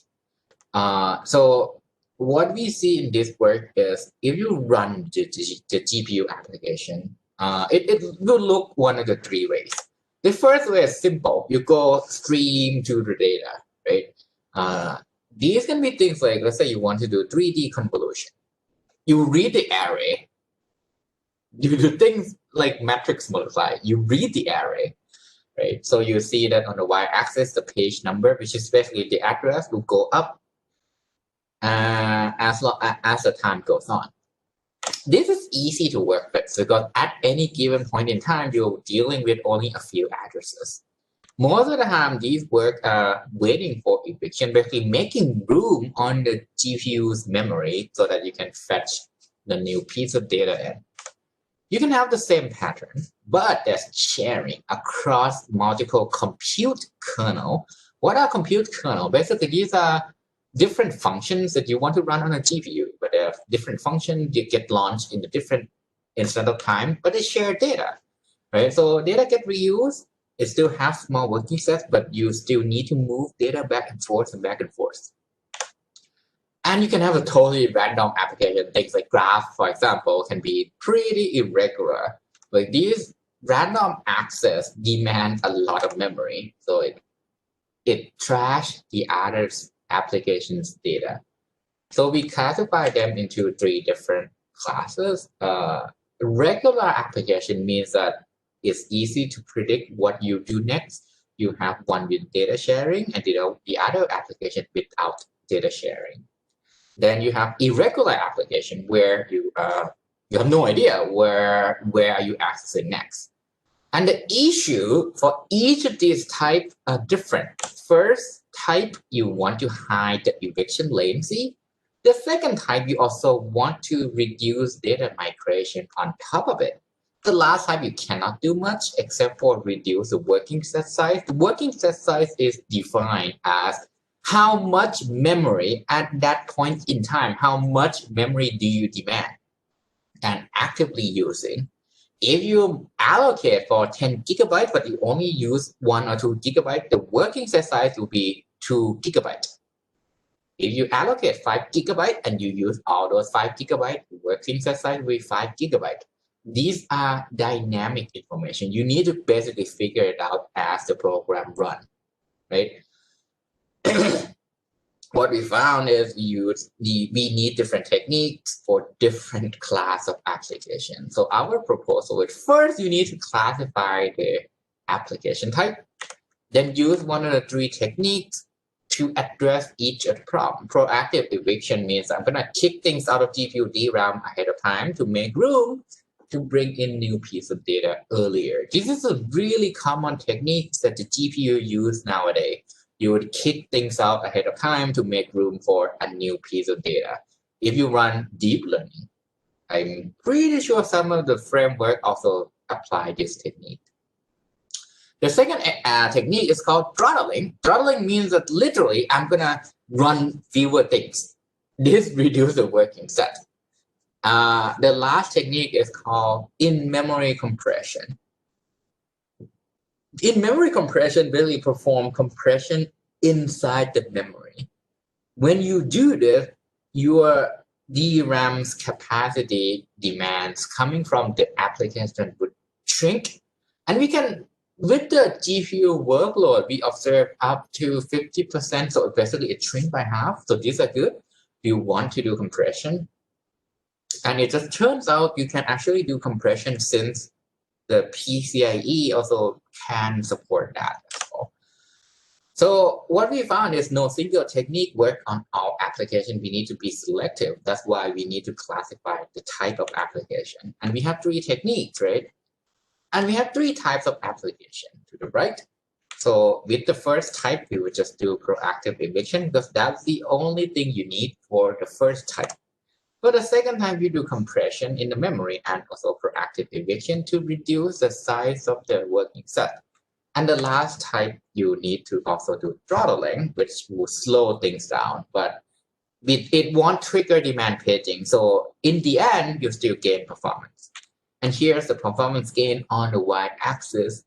So what we see in this work is if you run the GPU application, it will look one of the 3 ways. The first way is simple. You go stream to the data, right? These can be things like, let's say you want to do 3D convolution. You read the array. You do things like matrix multiply. You read the array, right? So you see that on the y-axis, the page number, which is basically the address, will go up as the time goes on. This is easy to work with because at any given point in time, you're dealing with only a few addresses. Most of the time, these work waiting for eviction, basically making room on the GPU's memory so that you can fetch the new piece of data in. You can have the same pattern, but there's sharing across multiple compute kernel. What are compute kernel? Basically, these are different functions that you want to run on a GPU, but there are different functions that get launched in the different instant of time, but they share data, right? So data get reused. It still has small working sets, but you still need to move data back and forth and back and forth. And you can have a totally random application. Things like graph, for example, can be pretty irregular. Like these random access demand a lot of memory. So it trash the other application's data. So we classify them into 3 different classes. Regular application means that it's easy to predict what you do next. You have one with data sharing and the other application without data sharing. Then you have irregular application where you have no idea where are you accessing next. And the issue for each of these types are different. First type, you want to hide the eviction latency. The second type, you also want to reduce data migration on top of it. The last type, you cannot do much except for reduce the working set size. The working set size is defined as how much memory at that point in time, how much memory do you demand and actively using. If you allocate for 10 gigabytes, but you only use 1 or 2 gigabytes, the working set size will be 2 gigabytes. If you allocate 5 gigabytes and you use all those 5 gigabytes, the working set size will be 5 gigabytes. These are dynamic information. You need to basically figure it out as the program runs, right? What we found is we need different techniques for different class of applications. So our proposal is first you need to classify the application type, then use one of the 3 techniques to address each of the problem. Proactive eviction means I'm gonna kick things out of GPU DRAM ahead of time to make room to bring in new piece of data earlier. This is a really common technique that the GPU use nowadays. You would kick things out ahead of time to make room for a new piece of data. If you run deep learning, I'm pretty sure some of the framework also apply this technique. The second technique is called throttling. Throttling means that literally I'm gonna run fewer things. This reduces the working set. The last technique is called in-memory compression. In-memory compression really perform compression inside the memory. When you do this, your DRAM's capacity demands coming from the application would shrink. And we can, with the GPU workload, we observe up to 50%. So basically it shrink by half. So these are good. You want to do compression. And it just turns out you can actually do compression since the PCIe also can support that as well. So what we found is no single technique works on all applications. We need to be selective. That's why we need to classify the type of application. And we have 3 techniques, right? And we have 3 types of application to the right. So with the first type, we would just do proactive eviction because that's the only thing you need for the first type. For the second time, you do compression in the memory and also proactive eviction to reduce the size of the working set. And the last type, you need to also do throttling, which will slow things down, but it won't trigger demand paging. So in the end, you still gain performance. And here's the performance gain on the y-axis.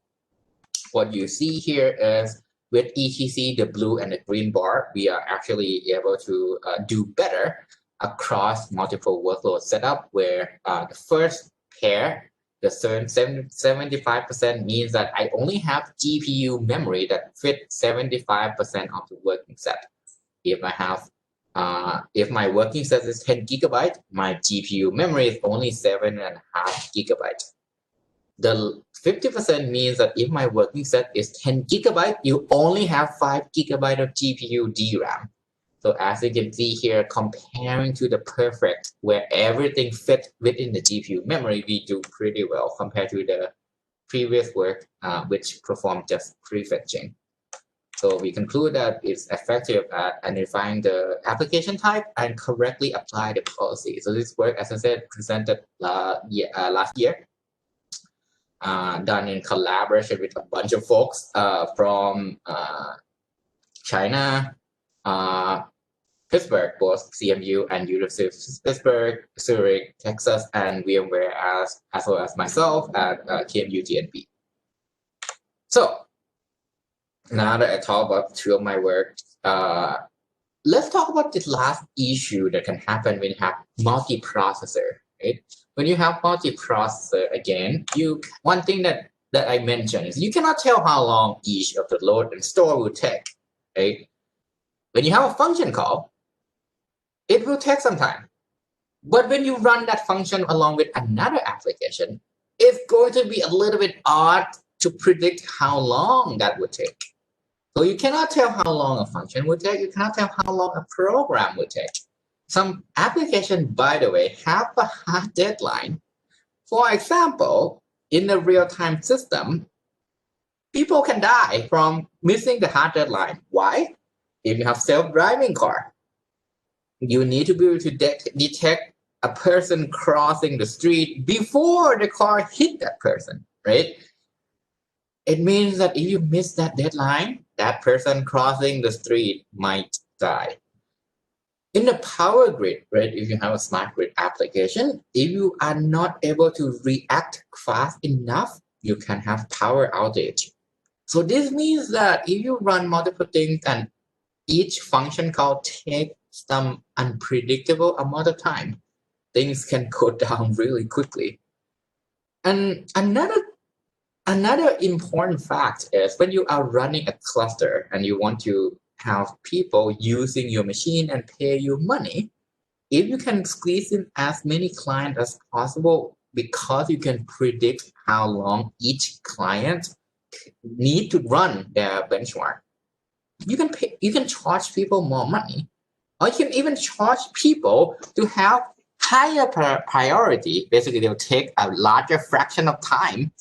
What you see here is with ETC, the blue and the green bar, we are actually able to do better across multiple workload setup where the first pair, the 75% means that I only have GPU memory that fit 75% of the working set. If I have, if my working set is 10 gigabytes, my GPU memory is only 7.5 gigabytes. The 50% means that if my working set is 10 gigabytes, you only have 5 gigabytes of GPU DRAM. So as you can see here, comparing to the perfect, where everything fit within the GPU memory, we do pretty well compared to the previous work, which performed just prefetching. So we conclude that it's effective at identifying the application type and correctly apply the policy. So this work, as I said, presented last year, done in collaboration with a bunch of folks from China, Pittsburgh, both CMU and University of Pittsburgh, Zurich, Texas, and VMware as well as myself at KMU GNB. So now that I talk about 2 of my work, let's talk about the last issue that can happen when you have multiprocessor, right? When you have multiprocessor, again, one thing that I mentioned is you cannot tell how long each of the load and store will take, right? When you have a function call, it will take some time. But when you run that function along with another application, it's going to be a little bit odd to predict how long that would take. So you cannot tell how long a function would take. You cannot tell how long a program would take. Some applications, by the way, have a hard deadline. For example, in a real-time system, people can die from missing the hard deadline. Why? If you have self-driving car, you need to be able to detect a person crossing the street before the car hit that person, right? It means that if you miss that deadline, that person crossing the street might die. In the power grid, right, if you have a smart grid application, if you are not able to react fast enough, you can have power outage. So this means that if you run multiple things and each function call takes some unpredictable amount of time, things can go down really quickly. And another important fact is when you are running a cluster and you want to have people using your machine and pay you money, if you can squeeze in as many clients as possible because you can predict how long each client need to run their benchmark, you can charge people more money, or you can even charge people to have higher priority. Basically, they'll take a larger fraction of time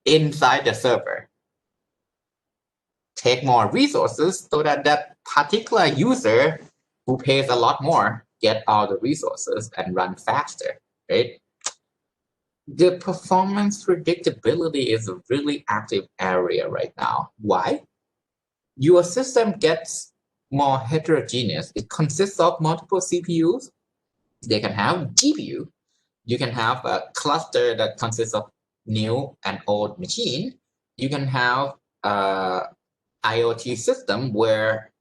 inside the server, take more resources so that that particular user who pays a lot more get all the resources and run faster, right? The performance predictability is a really active area right now. Why? Your system gets more heterogeneous. It consists of multiple CPUs. They can have GPU. You can have a cluster that consists of new and old machine. You can have a IoT system where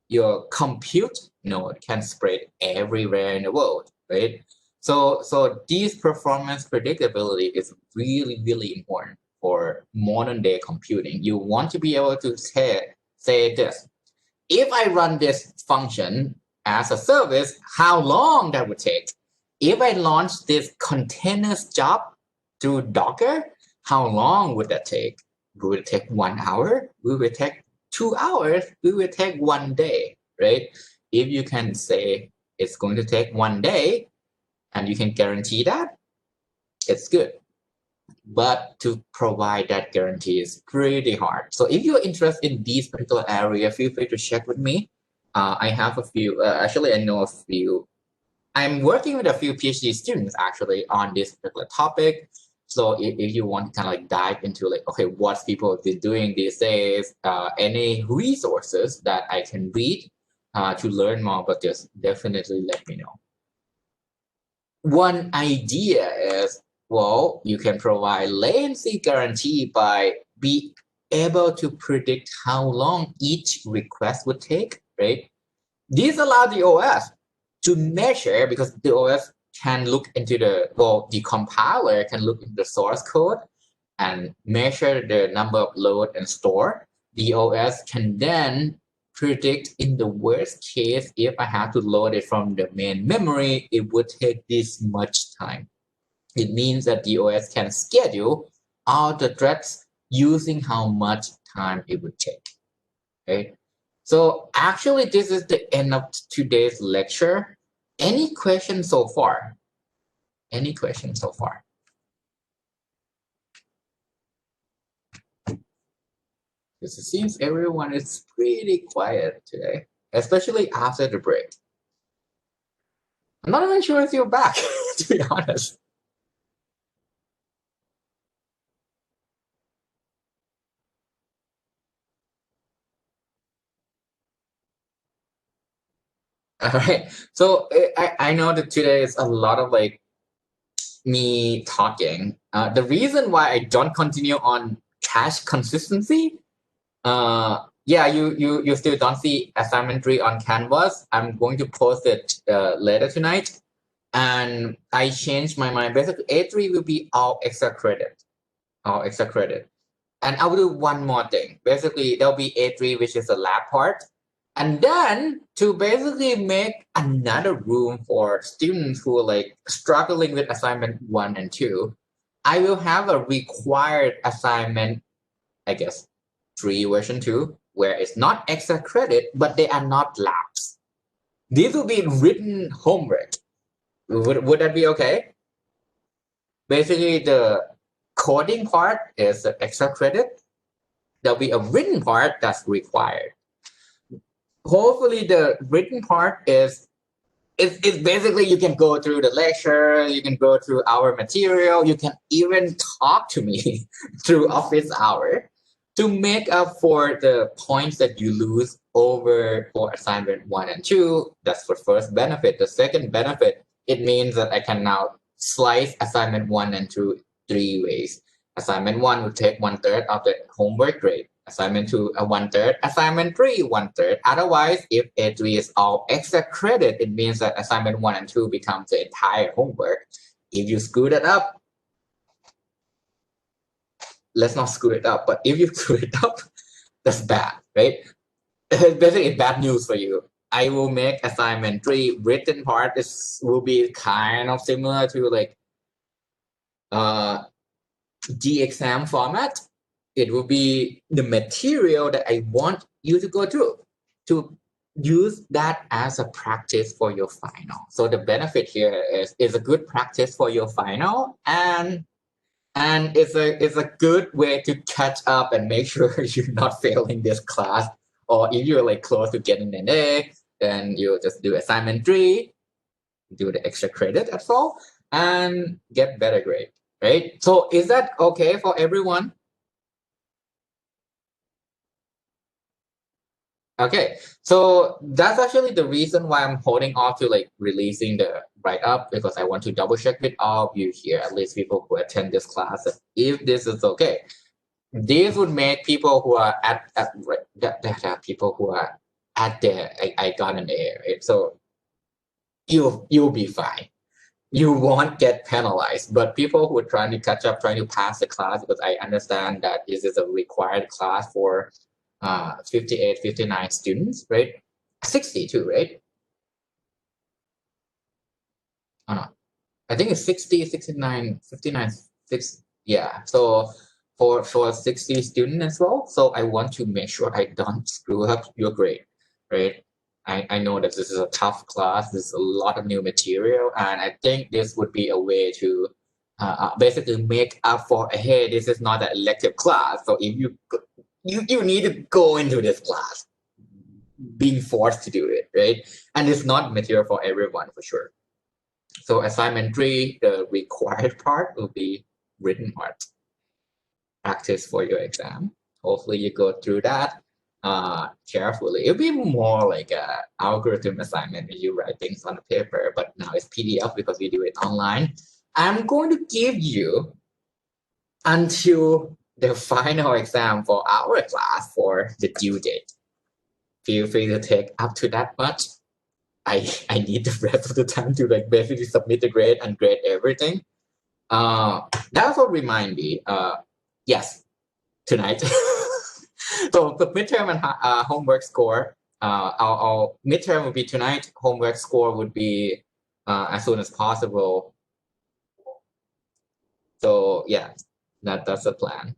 your compute node can spread everywhere in the world, right? So these performance predictability is really, really important for modern day computing. You want to be able to say this: if I run this function as a service, how long that would take? If I launch this containers job through Docker, how long would that take? Would it take 1 hour? Will it take 2 hours? Will it take 1 day, right? If you can say it's going to take 1 day and you can guarantee that, it's good. But to provide that guarantee is pretty hard. So if you're interested in these particular area, feel free to check with me. I have a few, actually I know a few. I'm working with a few PhD students actually on this particular topic. So if you want to kind of like dive into like, okay, what people have been doing these days, any resources that I can read to learn more about this, definitely let me know. One idea is, well, you can provide latency guarantee by being able to predict how long each request would take, right? This allows the OS to measure, because the OS can look into the compiler can look into the source code and measure the number of load and store. The OS can then predict, in the worst case, if I have to load it from the main memory, it would take this much time. It means that the OS can schedule all the threads using how much time it would take, okay? So actually, this is the end of today's lecture. Any questions so far? Any questions so far? Because it seems everyone is pretty quiet today, especially after the break. I'm not even sure if you're back, to be honest. All right. So I know that today is a lot of like me talking. The reason why I don't continue on cache consistency, yeah, you still don't see assignment 3 on Canvas. I'm going to post it later tonight. And I changed my mind. Basically, A3 will be all extra credit. All extra credit. And I will do one more thing. Basically, there'll be A3, which is the lab part. And then to basically make another room for students who are like struggling with assignment 1 and 2, I will have a required assignment, I guess, 3 version 2, where it's not extra credit, but they are not labs. These will be written homework. Would that be okay? Basically, the coding part is the extra credit. There'll be a written part that's required. Hopefully, the written part is it's basically you can go through the lecture, you can go through our material, you can even talk to me through office hour to make up for the points that you lose over for assignment 1 and 2. That's the first benefit. The second benefit, it means that I can now slice assignment 1 and 2 3 ways. Assignment 1 will take 1/3 of the homework grade. Assignment 2, 1/3. Assignment 3, 1/3. Otherwise, if A3 is all extra credit, it means that assignment 1 and 2 becomes the entire homework. If you screw that up, let's not screw it up, but if you screw it up, that's bad, right? Basically, bad news for you. I will make assignment 3 written part. This will be kind of similar to like the exam format. It will be the material that I want you to go through to use that as a practice for your final. So the benefit here is a good practice for your final, and it's a good way to catch up and make sure you're not failing this class. Or if you're like close to getting an A, then you just do assignment 3, do the extra credit as well, and get better grade, right? So is that okay for everyone? Okay, so that's actually the reason why I'm holding off to like releasing the write-up, because I want to double check with all of you here, at least people who attend this class, if this is okay. This would make people who are at people who are at the I got an A, right? So you'll be fine. You won't get penalized, but people who are trying to catch up, trying to pass the class, because I understand that this is a required class for 58, 59 students, right? 62, right? Oh, no. I think it's 60, 69, 59, 6. Yeah. So for 60 students as well. So I want to make sure I don't screw up your grade, right? I know that this is a tough class. There's a lot of new material, and I think this would be a way to basically make up for, hey, this is not an elective class. So if you need to go into this class, being forced to do it, right? And it's not material for everyone for sure. So assignment 3, the required part will be written part, practice for your exam. Hopefully you go through that carefully. It'll be more like a algorithm assignment when you write things on the paper, but now it's PDF because we do it online. I'm going to give you until the final exam for our class for the due date. Feel free to take up to that much. I need the rest of the time to like basically submit the grade and grade everything. That also remind me, yes, tonight. So the midterm and homework score, our midterm would be tonight. Homework score would be as soon as possible. So yeah, that's the plan.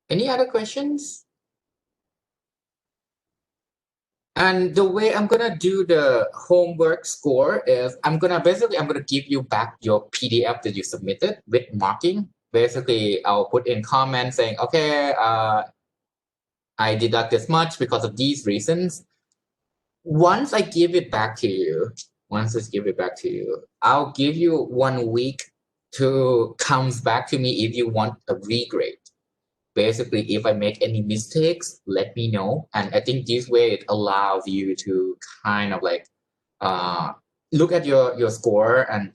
Any other questions? And the way I'm gonna do the homework score is I'm gonna give you back your PDF that you submitted with marking. Basically, I'll put in comments saying, okay, I deduct this much because of these reasons. Once I give it back to you, I'll give you 1 week to comes back to me if you want a regrade. Basically, if I make any mistakes, let me know. And I think this way it allows you to kind of like look at your score and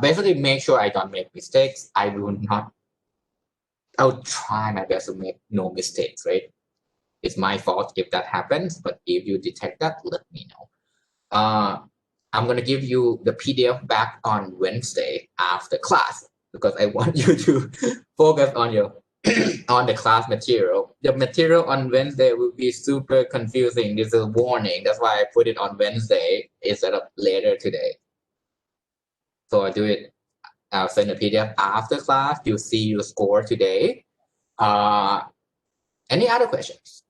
basically make sure I don't make mistakes. I'll try my best to make no mistakes, right? It's my fault if that happens, but if you detect that, let me know. I'm gonna give you the PDF back on Wednesday after class because I want you to focus on your on the class material. The material on Wednesday will be super confusing. This is a warning. That's why I put it on Wednesday instead of later today. So I'll send a PDF after class. You see your score today. Any other questions?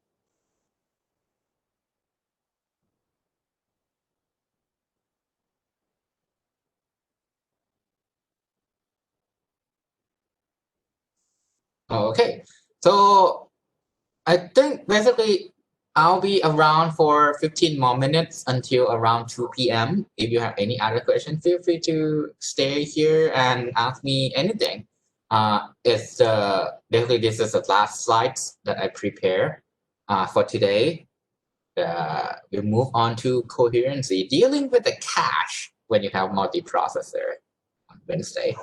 Okay, so I think basically I'll be around for 15 more minutes until around 2 p.m. If you have any other questions, feel free to stay here and ask me anything. It's basically this is the last slides that I prepare for today. We'll move on to coherency, dealing with the cache when you have multiprocessor on Wednesday.